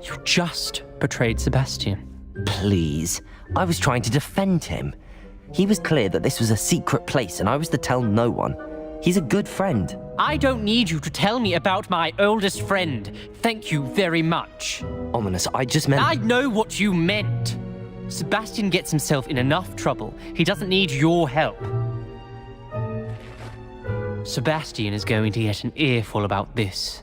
You just betrayed Sebastian. Please. I was trying to defend him. He was clear that this was a secret place and I was to tell no one. He's a good friend. I don't need you to tell me about my oldest friend. Thank you very much. Ominous, I just meant... I know what you meant. Sebastian gets himself in enough trouble. He doesn't need your help. Sebastian is going to get an earful about this.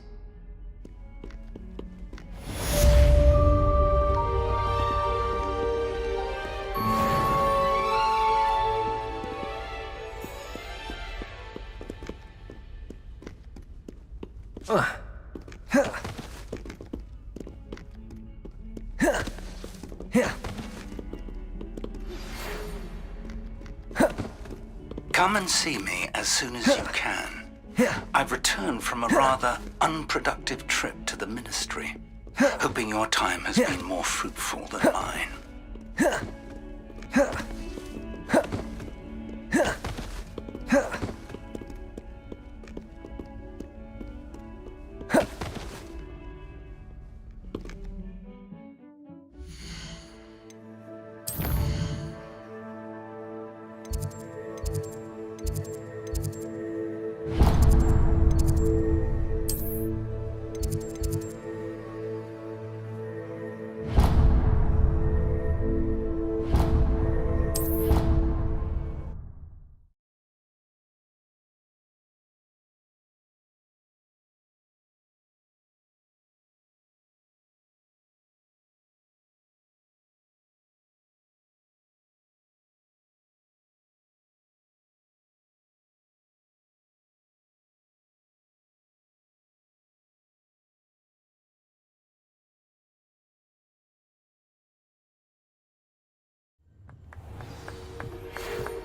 Come and see me as soon as you can. I've returned from a rather unproductive trip to the Ministry, hoping your time has been more fruitful than mine.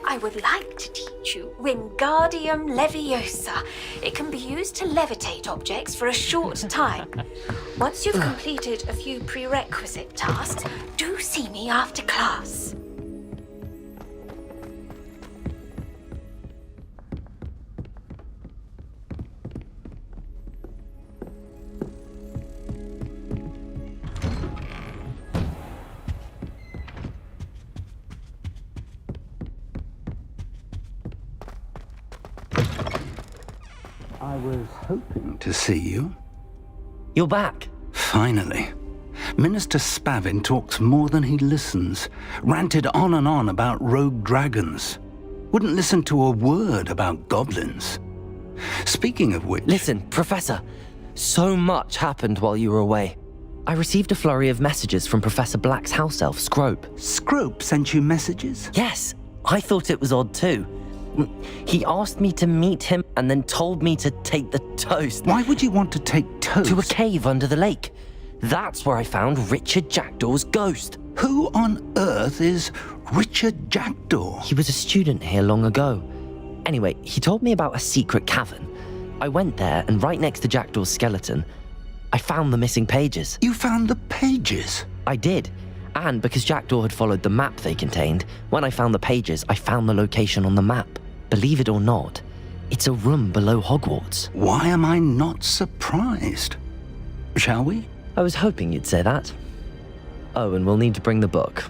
I would like to teach you Wingardium Leviosa. It can be used to levitate objects for a short time. Once you've completed a few prerequisite tasks, do see me after class. I was hoping to see you. You're back. Finally. Minister Spavin talks more than he listens. Ranted on and on about rogue dragons. Wouldn't listen to a word about goblins. Speaking of which... Listen, Professor. So much happened while you were away. I received a flurry of messages from Professor Black's house elf, Scrope. Scrope sent you messages? Yes. I thought it was odd too. He asked me to meet him and then told me to take the toast. Why would you want to take toast? To a cave under the lake. That's where I found Richard Jackdaw's ghost. Who on earth is Richard Jackdaw? He was a student here long ago. Anyway, he told me about a secret cavern. I went there, and right next to Jackdaw's skeleton, I found the missing pages. You found the pages? I did. And because Jackdaw had followed the map they contained, when I found the pages, I found the location on the map. Believe it or not, it's a room below Hogwarts. Why am I not surprised? Shall we? I was hoping you'd say that. Oh, and we'll need to bring the book.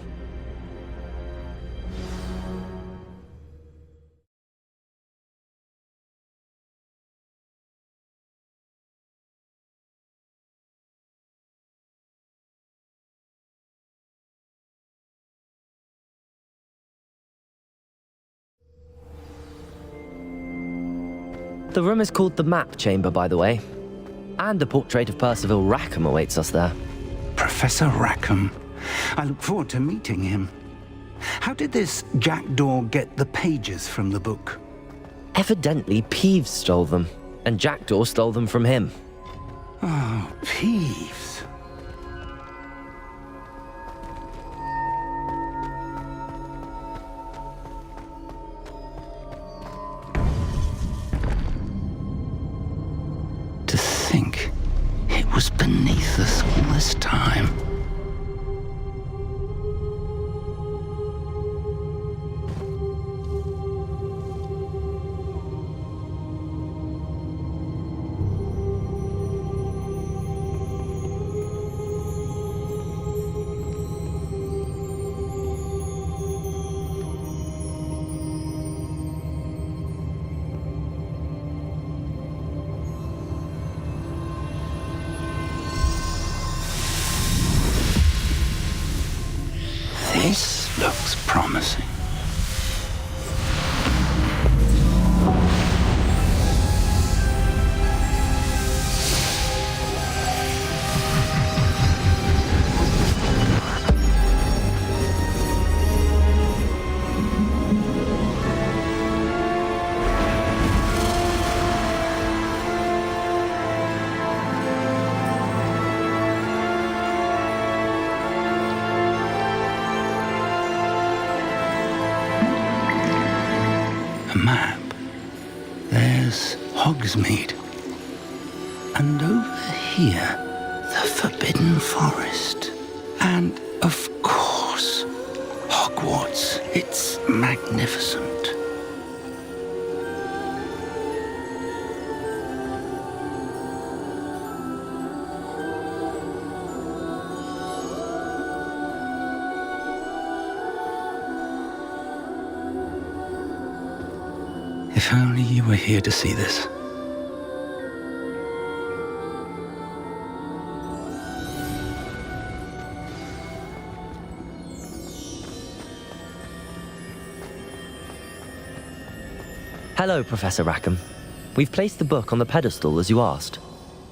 The room is called the Map Chamber, by the way. And a portrait of Percival Rackham awaits us there. Professor Rackham. I look forward to meeting him. How did this jackdaw get the pages from the book? Evidently, Peeves stole them, and Jackdaw stole them from him. Oh, Peeves. To think it was beneath us all this time. This looks promising. A map. There's Hogsmeade. And over here, the Forbidden Forest. And, of course, Hogwarts. It's magnificent. If only you were here to see this. Hello, Professor Rackham. We've placed the book on the pedestal as you asked.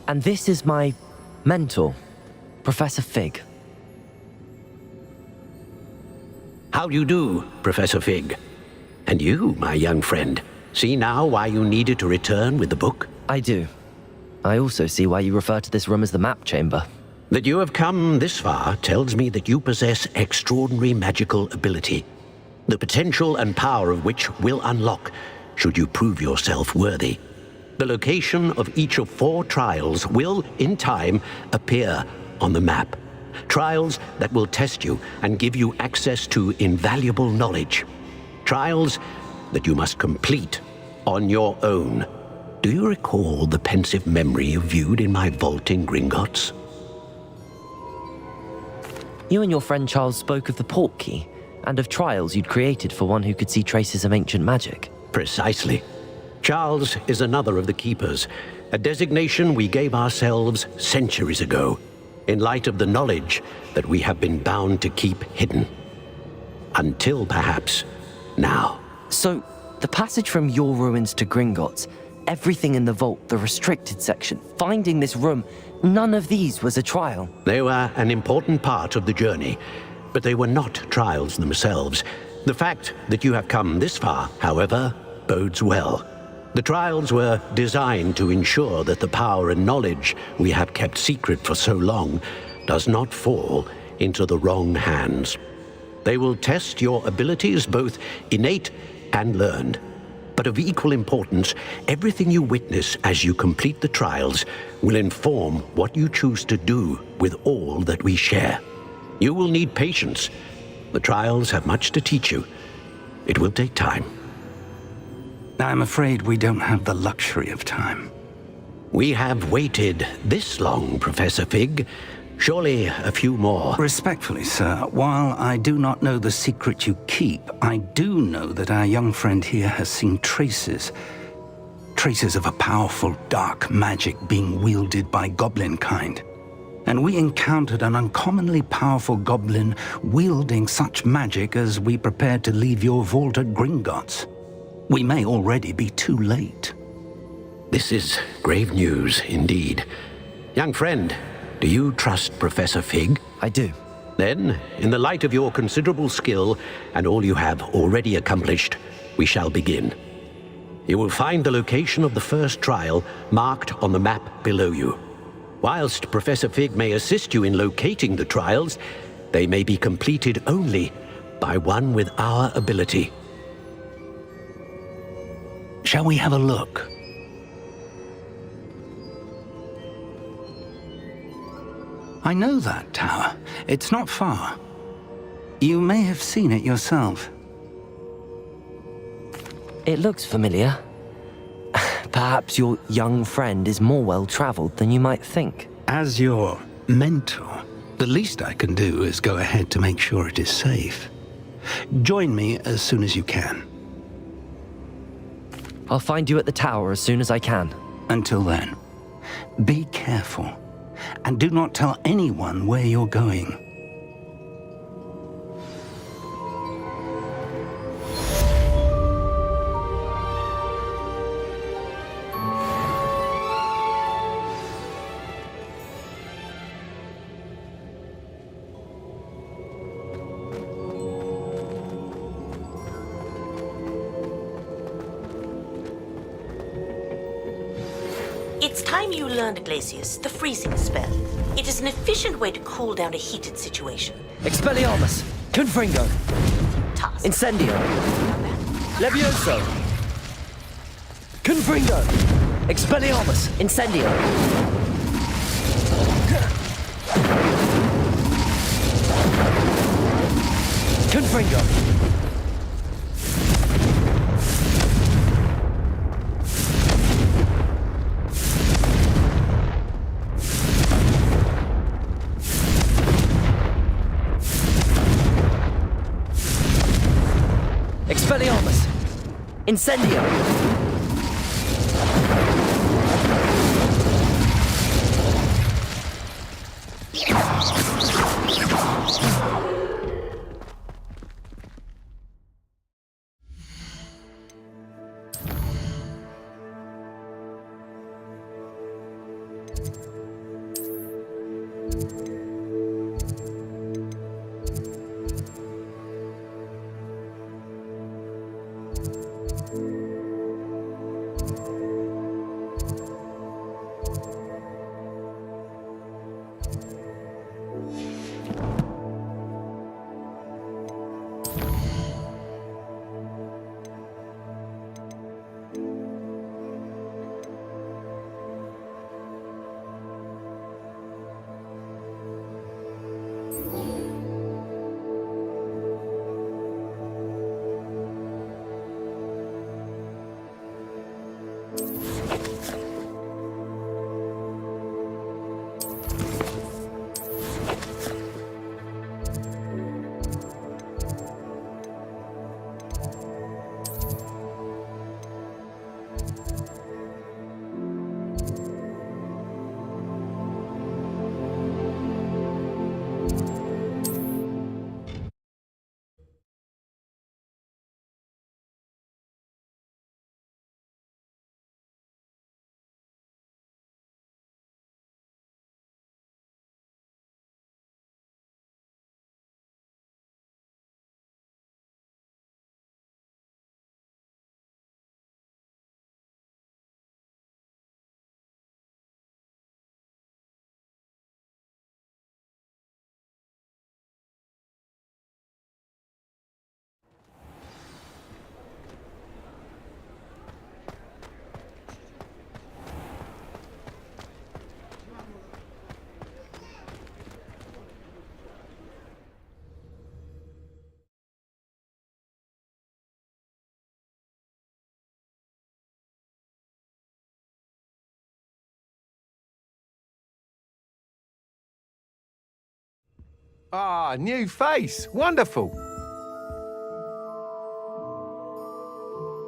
And this is my mentor, Professor Fig. How do you do, Professor Fig? And you, my young friend, see now why you needed to return with the book? I do. I also see why you refer to this room as the map chamber. That you have come this far tells me that you possess extraordinary magical ability, the potential and power of which will unlock should you prove yourself worthy. The location of each of 4 trials will, in time, appear on the map. Trials that will test you and give you access to invaluable knowledge. Trials that you must complete on your own. Do you recall the pensive memory you viewed in my vault in Gringotts? You and your friend Charles spoke of the portkey, and of trials you'd created for one who could see traces of ancient magic. Precisely. Charles is another of the Keepers, a designation we gave ourselves centuries ago, in light of the knowledge that we have been bound to keep hidden. Until perhaps now. So, the passage from your ruins to Gringotts, everything in the vault, the restricted section, finding this room, none of these was a trial. They were an important part of the journey, but they were not trials themselves. The fact that you have come this far, however, bodes well. The trials were designed to ensure that the power and knowledge we have kept secret for so long does not fall into the wrong hands. They will test your abilities, both innate and learned. But of equal importance, everything you witness as you complete the trials will inform what you choose to do with all that we share. You will need patience. The trials have much to teach you. It will take time. I'm afraid we don't have the luxury of time. We have waited this long, Professor Fig. Surely a few more. Respectfully, sir, while I do not know the secret you keep, I do know that our young friend here has seen traces of a powerful dark magic being wielded by goblin kind. And we encountered an uncommonly powerful goblin wielding such magic as we prepared to leave your vault at Gringotts. We may already be too late. This is grave news indeed. Young friend, do you trust Professor Fig? I do. Then, in the light of your considerable skill and all you have already accomplished, we shall begin. You will find the location of the first trial marked on the map below you. Whilst Professor Fig may assist you in locating the trials, they may be completed only by one with our ability. Shall we have a look? I know that tower. It's not far. You may have seen it yourself. It looks familiar. Perhaps your young friend is more well-traveled than you might think. As your mentor, the least I can do is go ahead to make sure it is safe. Join me as soon as you can. I'll find you at the tower as soon as I can. Until then, be careful, and do not tell anyone where you're going. It's time you learned, Glacius, the freezing spell. It is an efficient way to cool down a heated situation. Expelliarmus! Confringo! Incendio! Levioso! Confringo! Expelliarmus! Incendio! Confringo! Expelliarmus! Incendio! Ah, new face. Wonderful.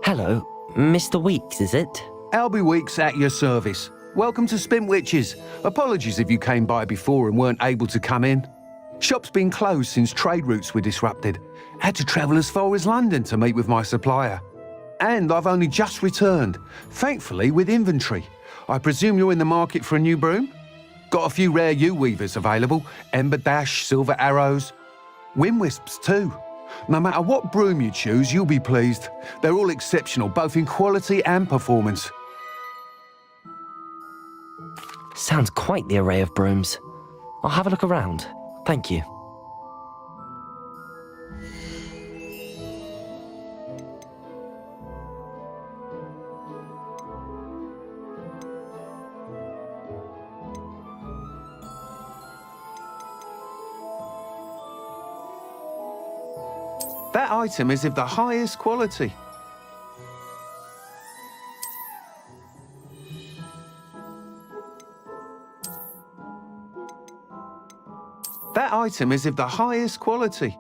Hello, Mr. Weeks, is it? Albie Weeks at your service. Welcome to Spintwitches. Apologies if you came by before and weren't able to come in. Shop's been closed since trade routes were disrupted. Had to travel as far as London to meet with my supplier. And I've only just returned, thankfully with inventory. I presume you're in the market for a new broom? Got a few rare U-weavers available. Ember Dash, Silver Arrows. Wind Wisps too. No matter what broom you choose, you'll be pleased. They're all exceptional, both in quality and performance. Sounds quite the array of brooms. I'll have a look around. Thank you. That item is of the highest quality. That item is of the highest quality.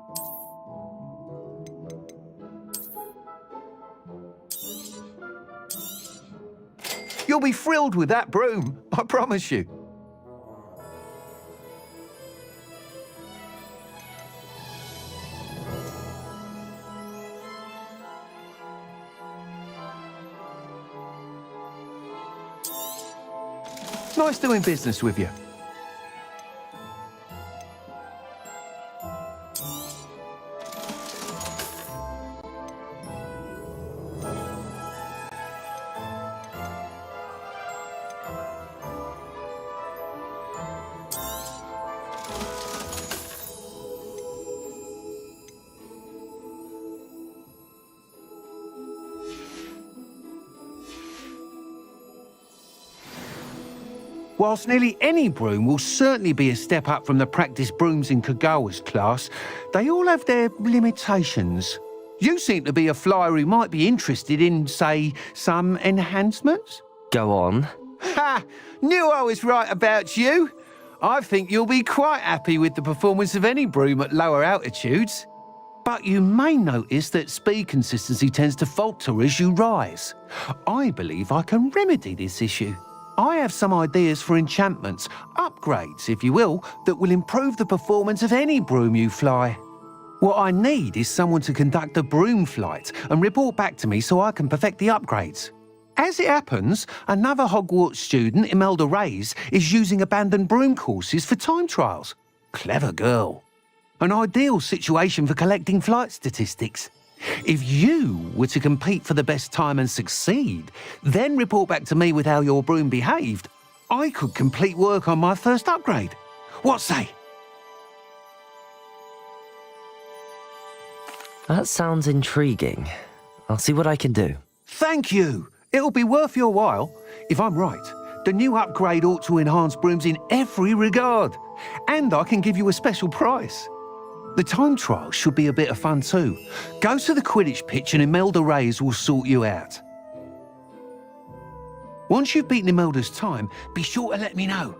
You'll be thrilled with that broom, I promise you. Nice doing business with you. Whilst nearly any broom will certainly be a step up from the practice brooms in Kagawa's class, they all have their limitations. You seem to be a flyer who might be interested in, say, some enhancements? Go on. Ha! Knew I was right about you. I think you'll be quite happy with the performance of any broom at lower altitudes. But you may notice that speed consistency tends to falter as you rise. I believe I can remedy this issue. I have some ideas for enchantments, upgrades, if you will, that will improve the performance of any broom you fly. What I need is someone to conduct a broom flight and report back to me so I can perfect the upgrades. As it happens, another Hogwarts student, Imelda Reyes, is using abandoned broom courses for time trials. Clever girl. An ideal situation for collecting flight statistics. If you were to compete for the best time and succeed, then report back to me with how your broom behaved, I could complete work on my first upgrade. What say? That sounds intriguing. I'll see what I can do. Thank you. It'll be worth your while. If I'm right, the new upgrade ought to enhance brooms in every regard. And I can give you a special price. The time trial should be a bit of fun too. Go to the Quidditch pitch and Imelda Reyes will sort you out. Once you've beaten Imelda's time, be sure to let me know.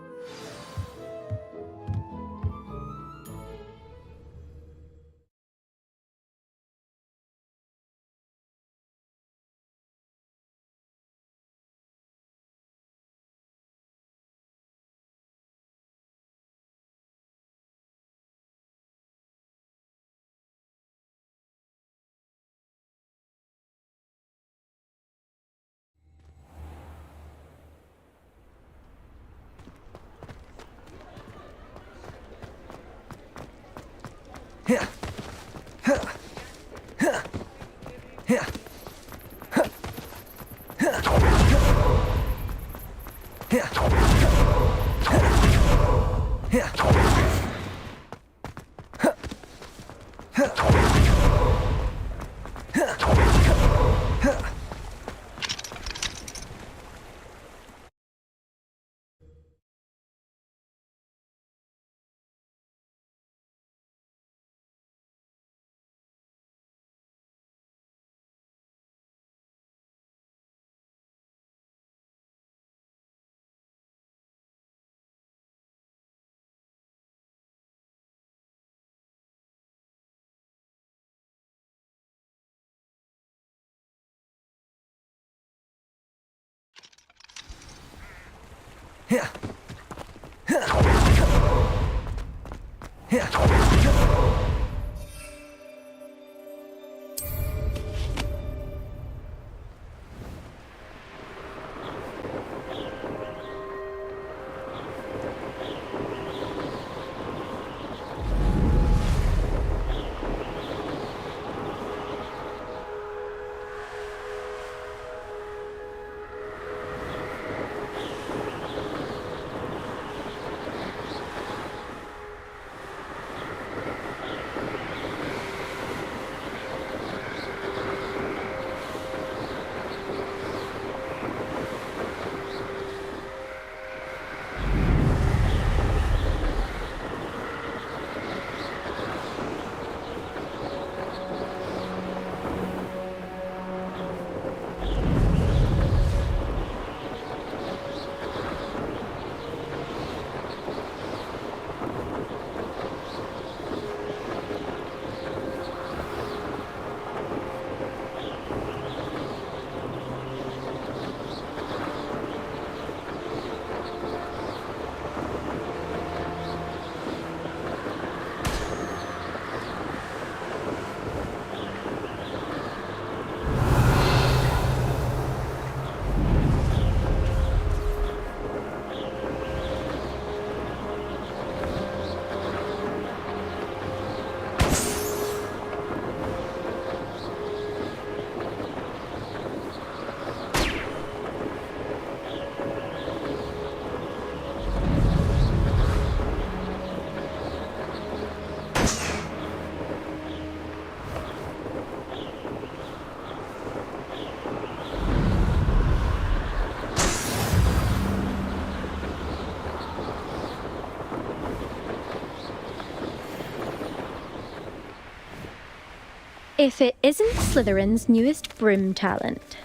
if it isn't Slytherin's newest broom talent.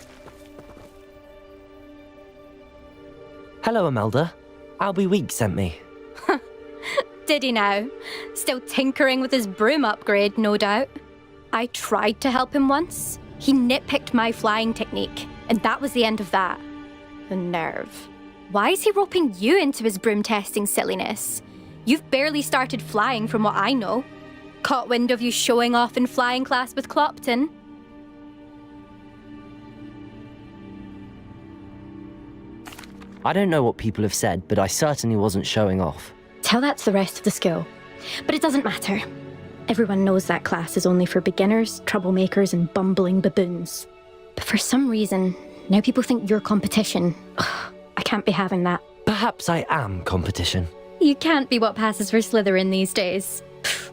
Hello, Imelda. Albie Week sent me. Did he now? Still tinkering with his broom upgrade, no doubt. I tried to help him once. He nitpicked my flying technique, and that was the end of that. The nerve. Why is he roping you into his broom testing silliness? You've barely started flying from what I know. Caught wind of you showing off in flying class with Clopton. I don't know what people have said, but I certainly wasn't showing off. Tell that to the rest of the school. But it doesn't matter. Everyone knows that class is only for beginners, troublemakers, and bumbling baboons. But for some reason, now people think you're competition. Ugh, I can't be having that. Perhaps I am competition. You can't be what passes for Slytherin these days. Pfft,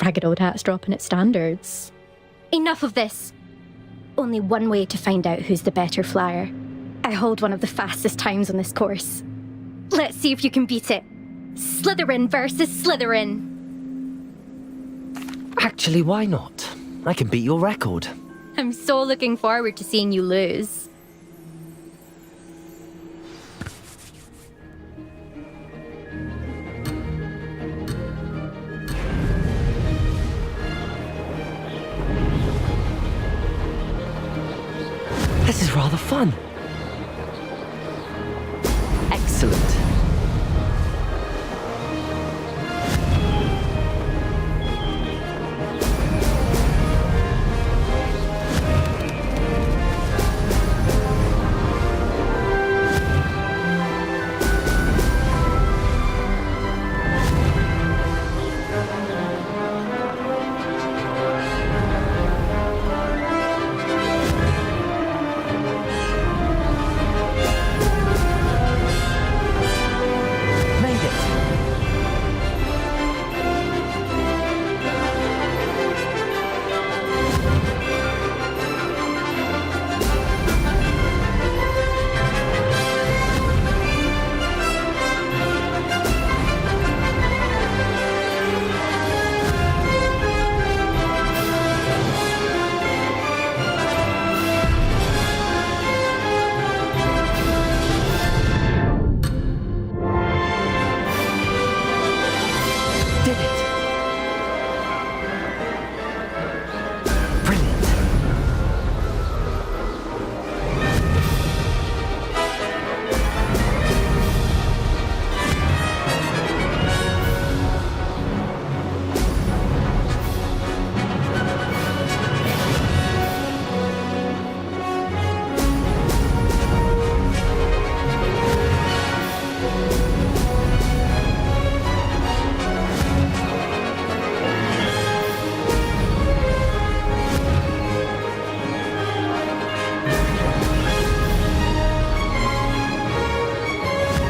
ragged old hat's dropping its standards. Enough of this. Only one way to find out who's the better flyer. I hold one of the fastest times on this course. Let's see if you can beat it. Slytherin versus Slytherin. Actually, why not? I can beat your record. I'm so looking forward to seeing you lose. This is rather fun. Excellent.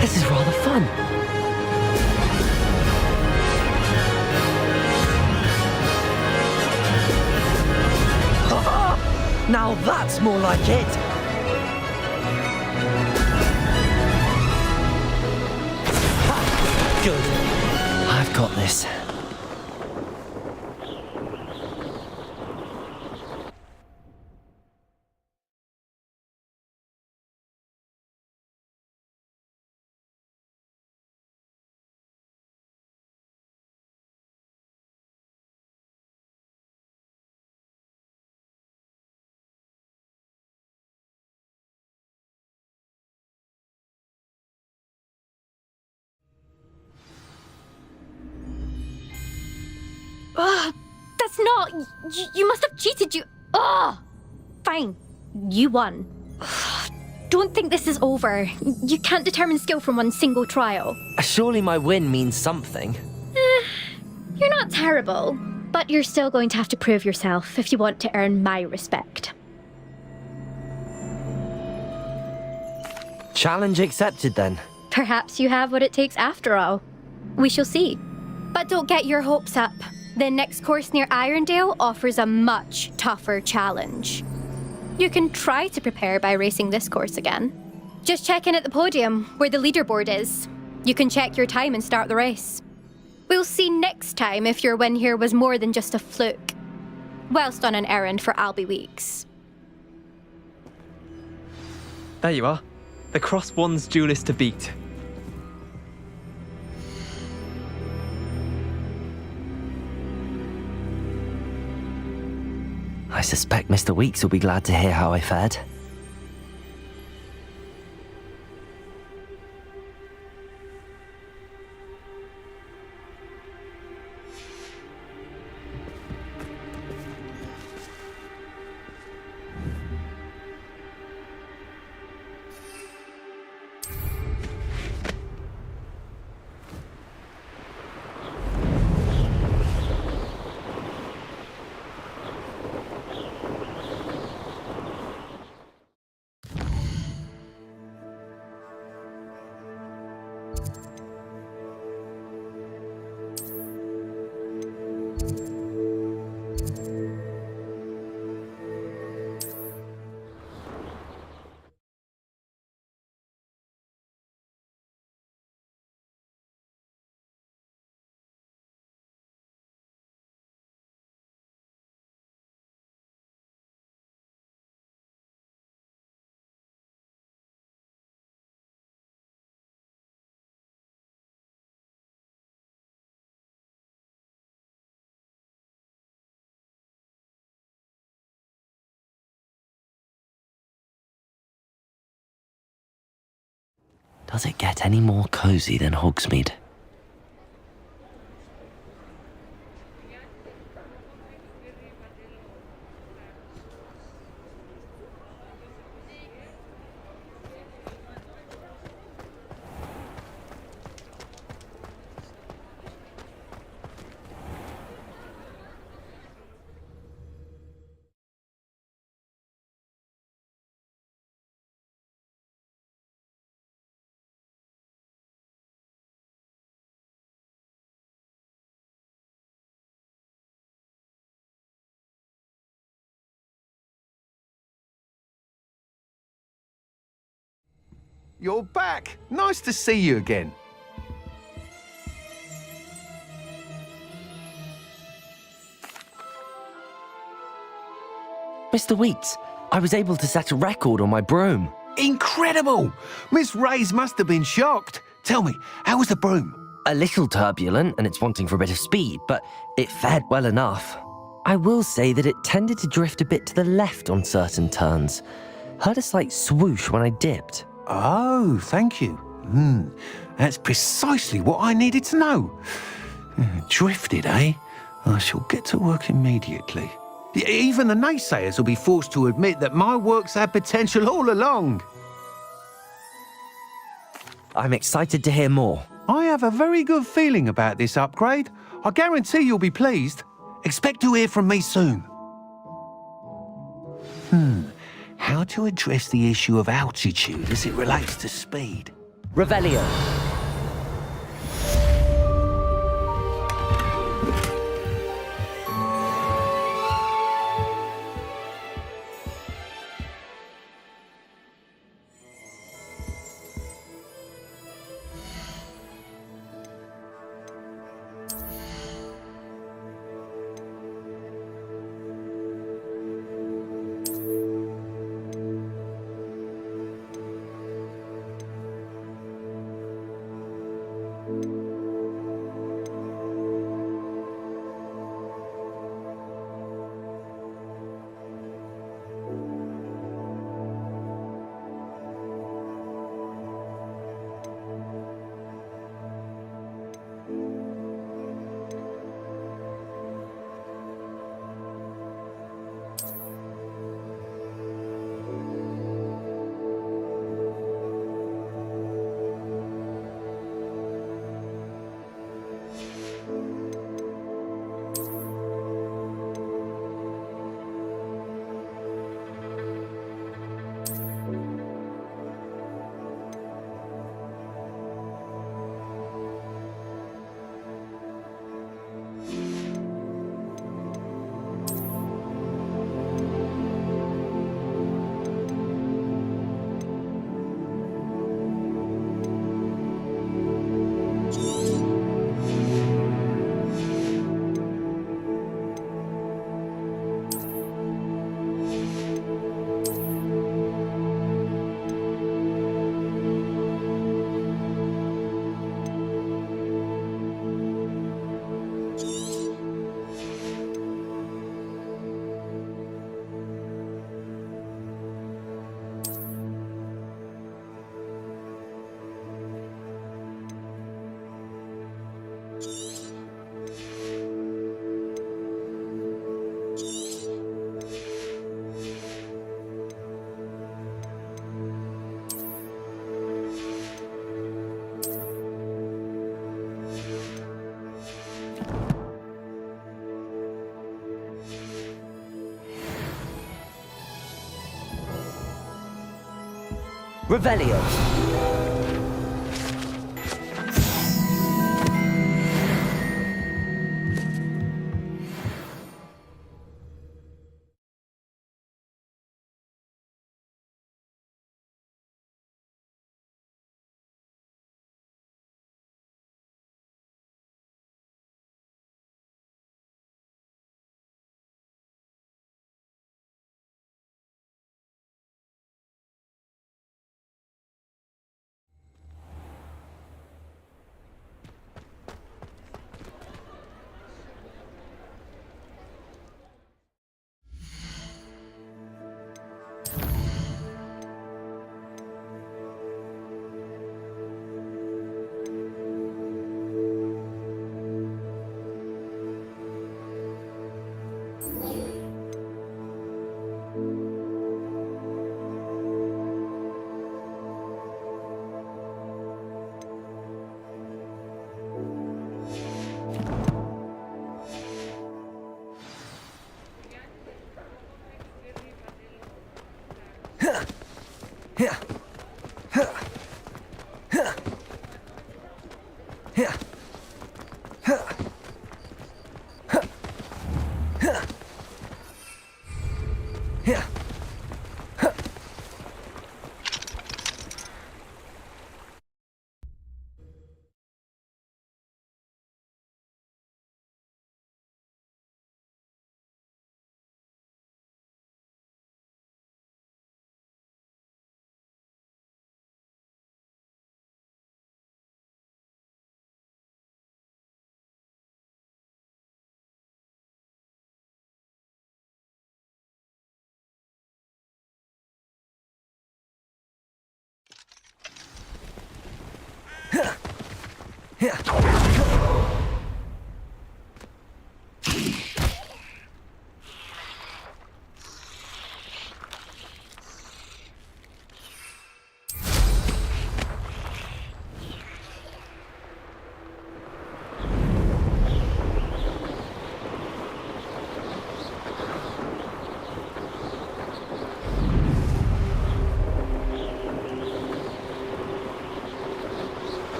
This is rather fun. Now that's more like it. Ha! Good. I've got this. That's not... You must have cheated, you... Fine. You won. Don't think this is over. You can't determine skill from one single trial. Surely my win means something. You're not terrible, but you're still going to have to prove yourself if you want to earn my respect. Challenge accepted, then. Perhaps you have what it takes after all. We shall see. But don't get your hopes up. The next course near Irondale offers a much tougher challenge. You can try to prepare by racing this course again. Just check in at the podium, where the leaderboard is. You can check your time and start the race. We'll see next time if your win here was more than just a fluke. whilst on an errand for Albie Weeks. There you are. The Cross Wands duelist to beat. I suspect Mr. Weeks will be glad to hear how I fared. Does it get any more cozy than Hogsmeade? You're back. Nice to see you again. Mr. Weeks, I was able to set a record on my broom. Incredible! Miss Reyes must have been shocked. Tell me, how was the broom? A little turbulent and it's wanting for a bit of speed, but it fared well enough. I will say that it tended to drift a bit to the left on certain turns. Heard a slight swoosh when I dipped. Oh, thank you. That's precisely what I needed to know. Drifted, eh? I shall get to work immediately. Even the naysayers will be forced to admit that my work's had potential all along. I'm excited to hear more. I have a very good feeling about this upgrade. I guarantee you'll be pleased. Expect to hear from me soon. How to address the issue of altitude as it relates to speed? Revelio. Revelio.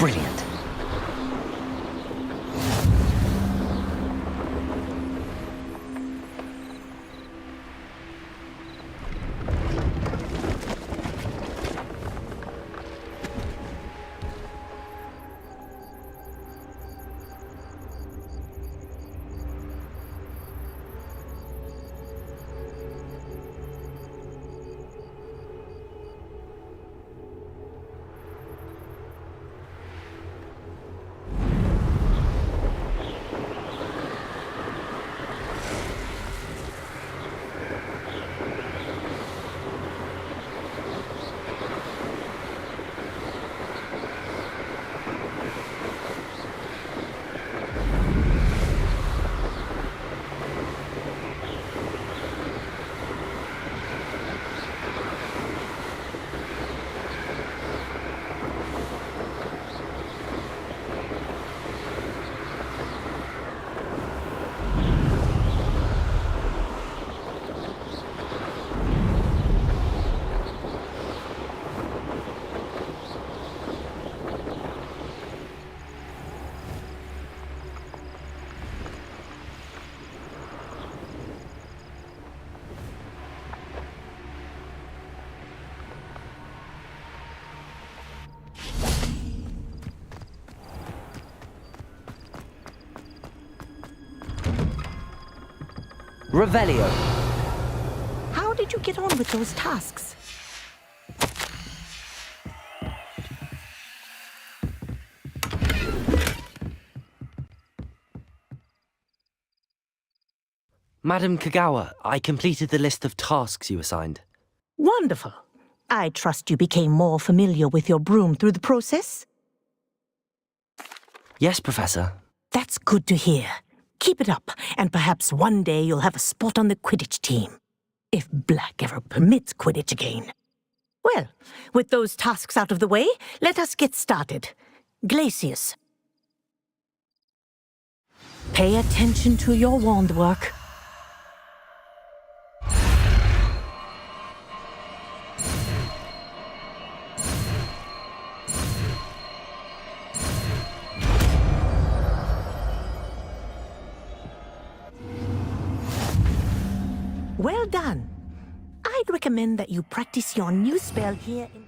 Brilliant. Revelio. How did you get on with those tasks? Madam Kagawa, I completed the list of tasks you assigned. Wonderful. I trust you became more familiar with your broom through the process? Yes, Professor. That's good to hear. Keep it up, and perhaps one day you'll have a spot on the Quidditch team. If Black ever permits Quidditch again. Well, with those tasks out of the way, let us get started. Glacius. Pay attention to your wand work. Well done. I'd recommend that you practice your new spell here in...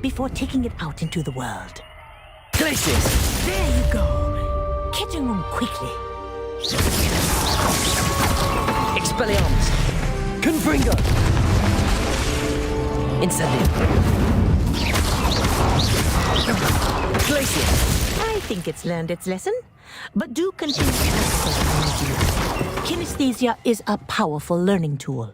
before taking it out into the world. Glacius! There you go. Catching them quickly. Expelliarmus! Confringo! Incendio! Glacius! I think it's learned its lesson, but do continue to practice it. Kinesthesia is a powerful learning tool.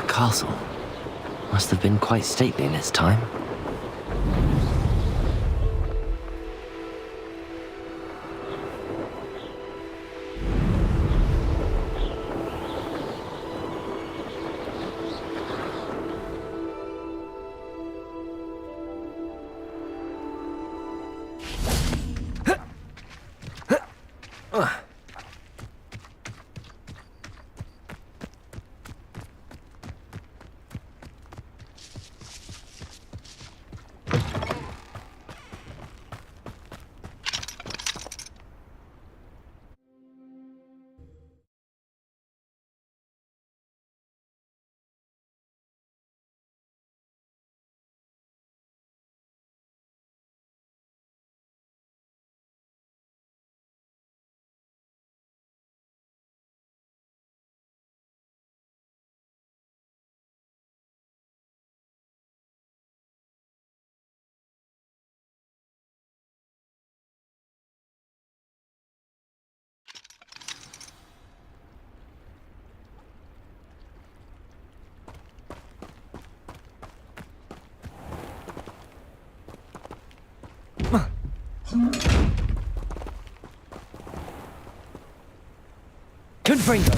Castle must have been quite stately in its time. Confringo.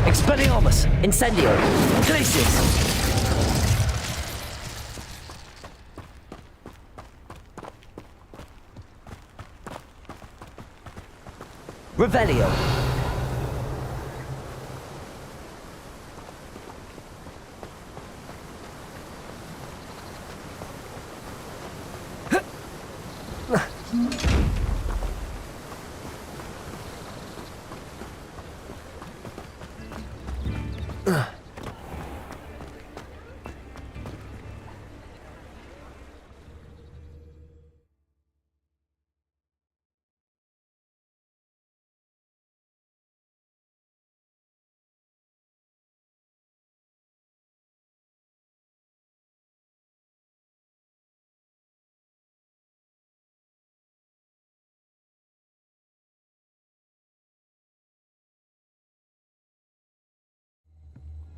Expelliarmus. Incendio. Glacius. Revelio.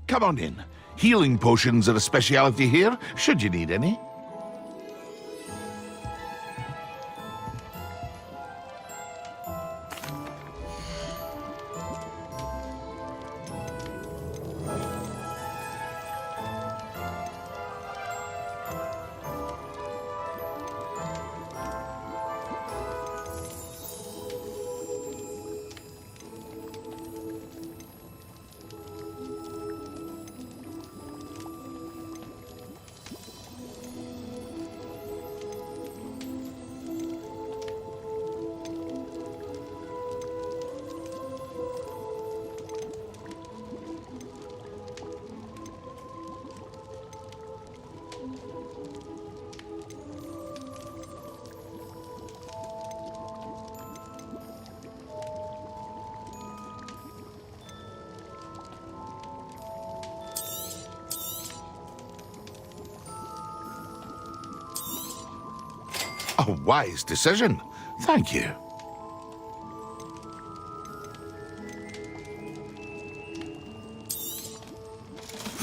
Come on in. Healing potions are a speciality here, should you need any. A wise decision. Thank you.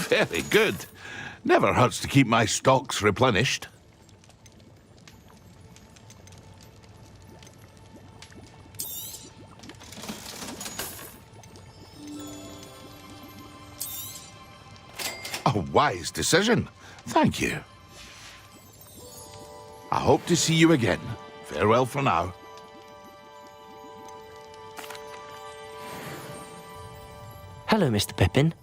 Very good. Never hurts to keep my stocks replenished. A wise decision. Thank you. I hope to see you again. Farewell for now. Hello, Mr. Pippin.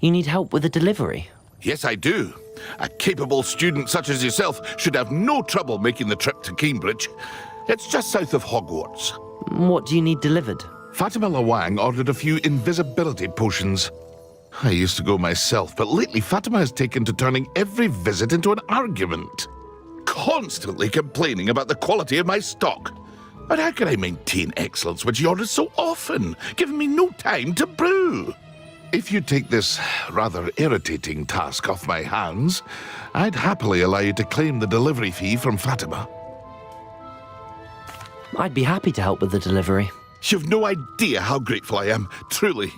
You need help with a delivery? Yes, I do. A capable student such as yourself should have no trouble making the trip to Cambridge. It's just south of Hogwarts. What do you need delivered? Fatima Lawang ordered a few invisibility potions. I used to go myself, but lately Fatima has taken to turning every visit into an argument. Constantly complaining about the quality of my stock. But how can I maintain excellence when she orders so often, giving me no time to brew? If you take this rather irritating task off my hands, I'd happily allow you to claim the delivery fee from Fatima. I'd be happy to help with the delivery. You've no idea how grateful I am, truly.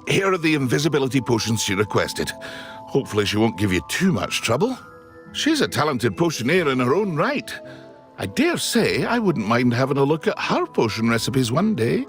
Here are the invisibility potions she requested. Hopefully she won't give you too much trouble. She's a talented potioneer in her own right. I dare say I wouldn't mind having a look at her potion recipes one day.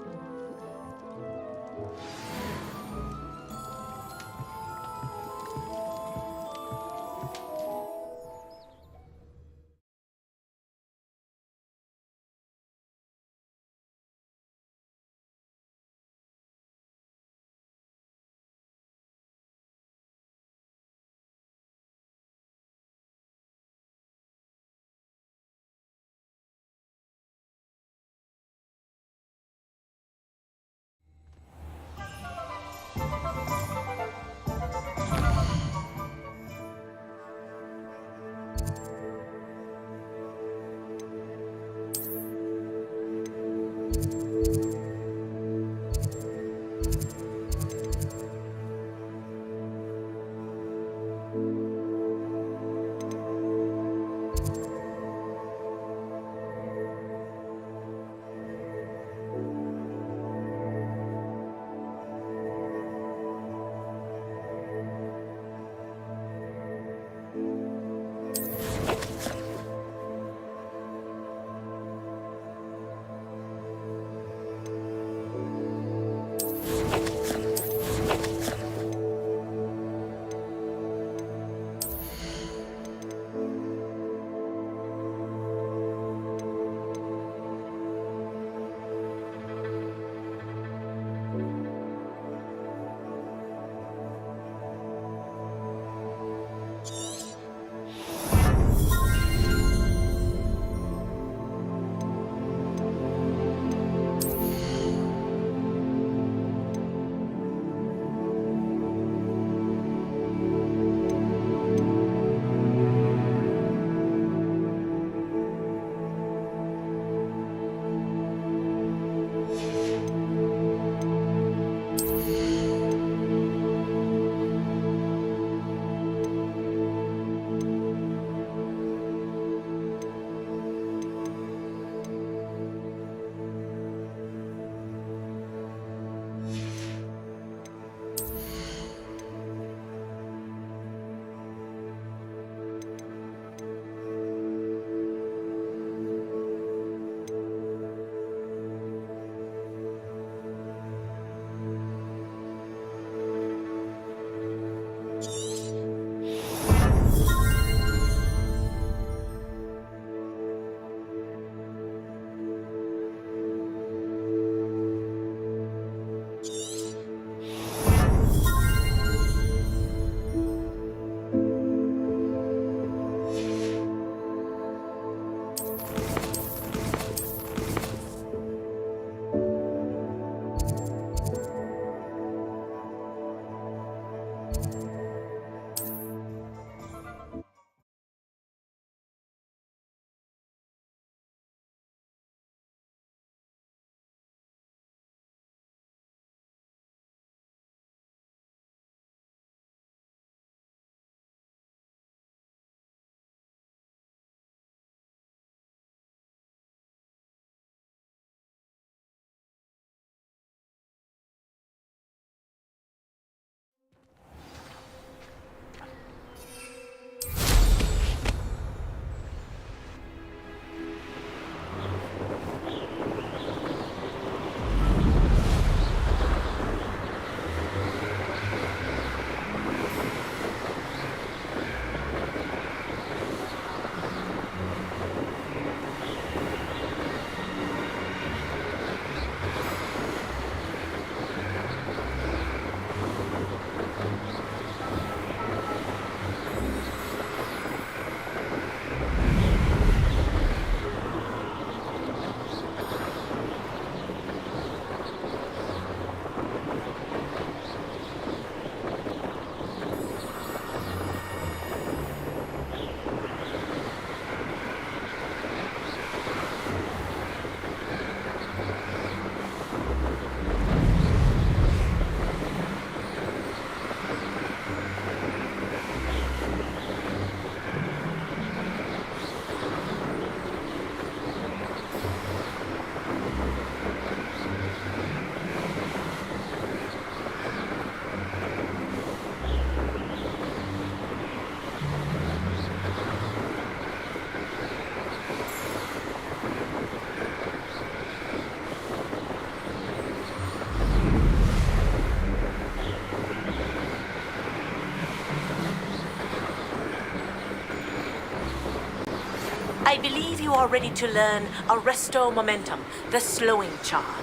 you are ready to learn Arresto Momentum, the slowing charm.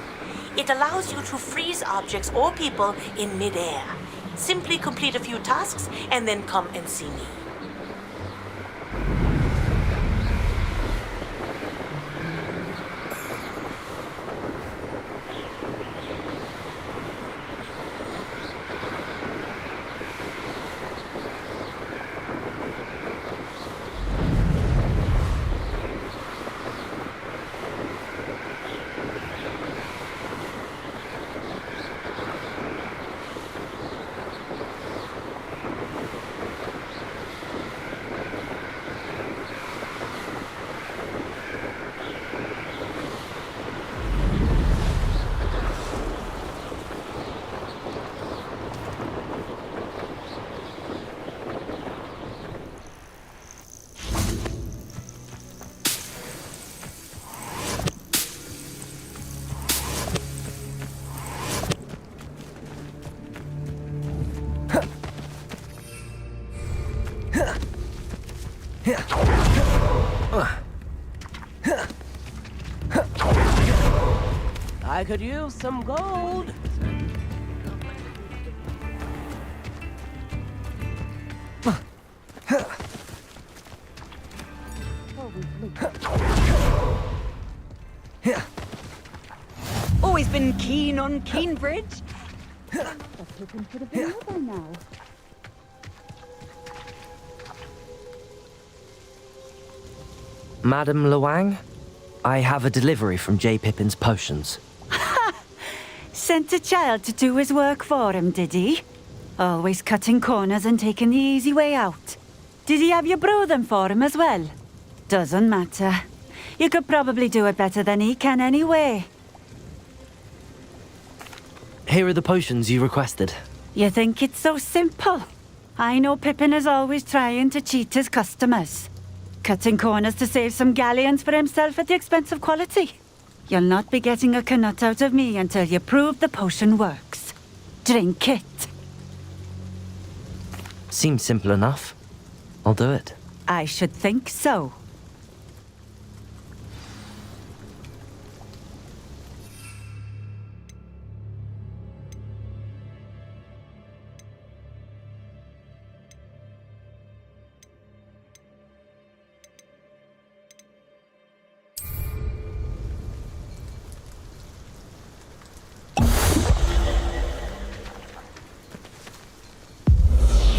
It allows you to freeze objects or people in midair. Simply complete a few tasks and then come and see me. I could use some gold. Always been keen on Cambridge. That Pippin could have been here by now. Madam Luang, I have a delivery from J. Pippin's potions. Sent a child to do his work for him, did he? Always cutting corners and taking the easy way out. Did he have you brew them for him as well? Doesn't matter. You could probably do it better than he can anyway. Here are the potions you requested. You think it's so simple? I know Pippin is always trying to cheat his customers. Cutting corners to save some galleons for himself at the expense of quality. You'll not be getting a canut out of me until you prove the potion works. Drink it. Seems simple enough. I'll do it. I should think so.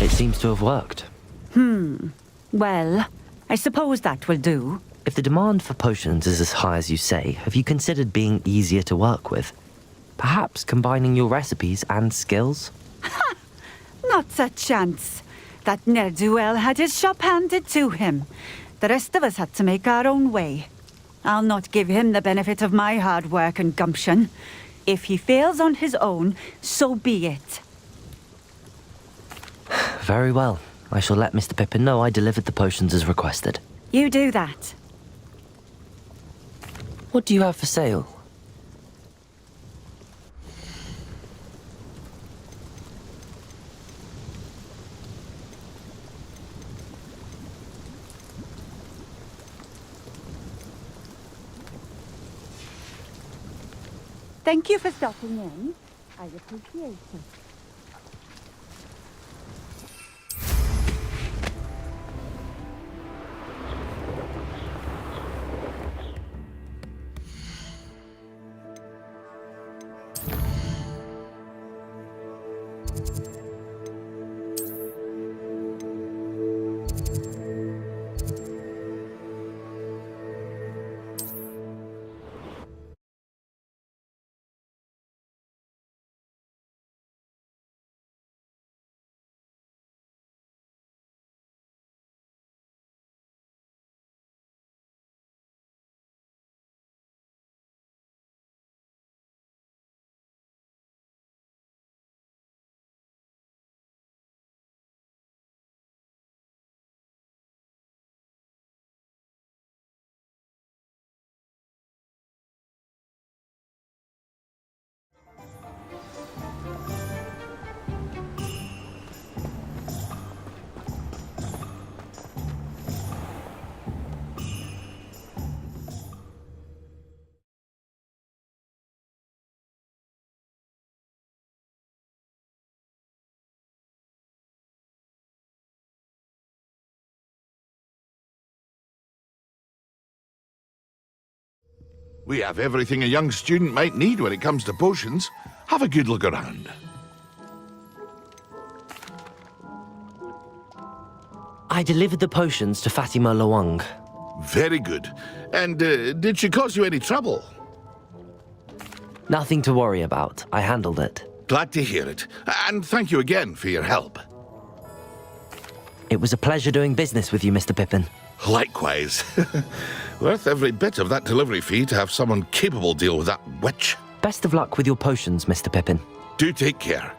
It seems to have worked. Well, I suppose that will do. If the demand for potions is as high as you say, have you considered being easier to work with? Perhaps combining your recipes and skills? Not a chance. That ne'er-do-well had his shop handed to him. The rest of us had to make our own way. I'll not give him the benefit of my hard work and gumption. If he fails on his own, so be it. Very well. I shall let Mr. Pippin know I delivered the potions as requested. You do that. What do you have for sale? Thank you for stopping in. I appreciate it. We have everything a young student might need when it comes to potions. Have a good look around. I delivered the potions to Fatima Lawang. Very good. And did she cause you any trouble? Nothing to worry about. I handled it. Glad to hear it. And thank you again for your help. It was a pleasure doing business with you, Mr. Pippin. Likewise. Worth every bit of that delivery fee to have someone capable deal with that witch. Best of luck with your potions, Mr. Pippin. Do take care.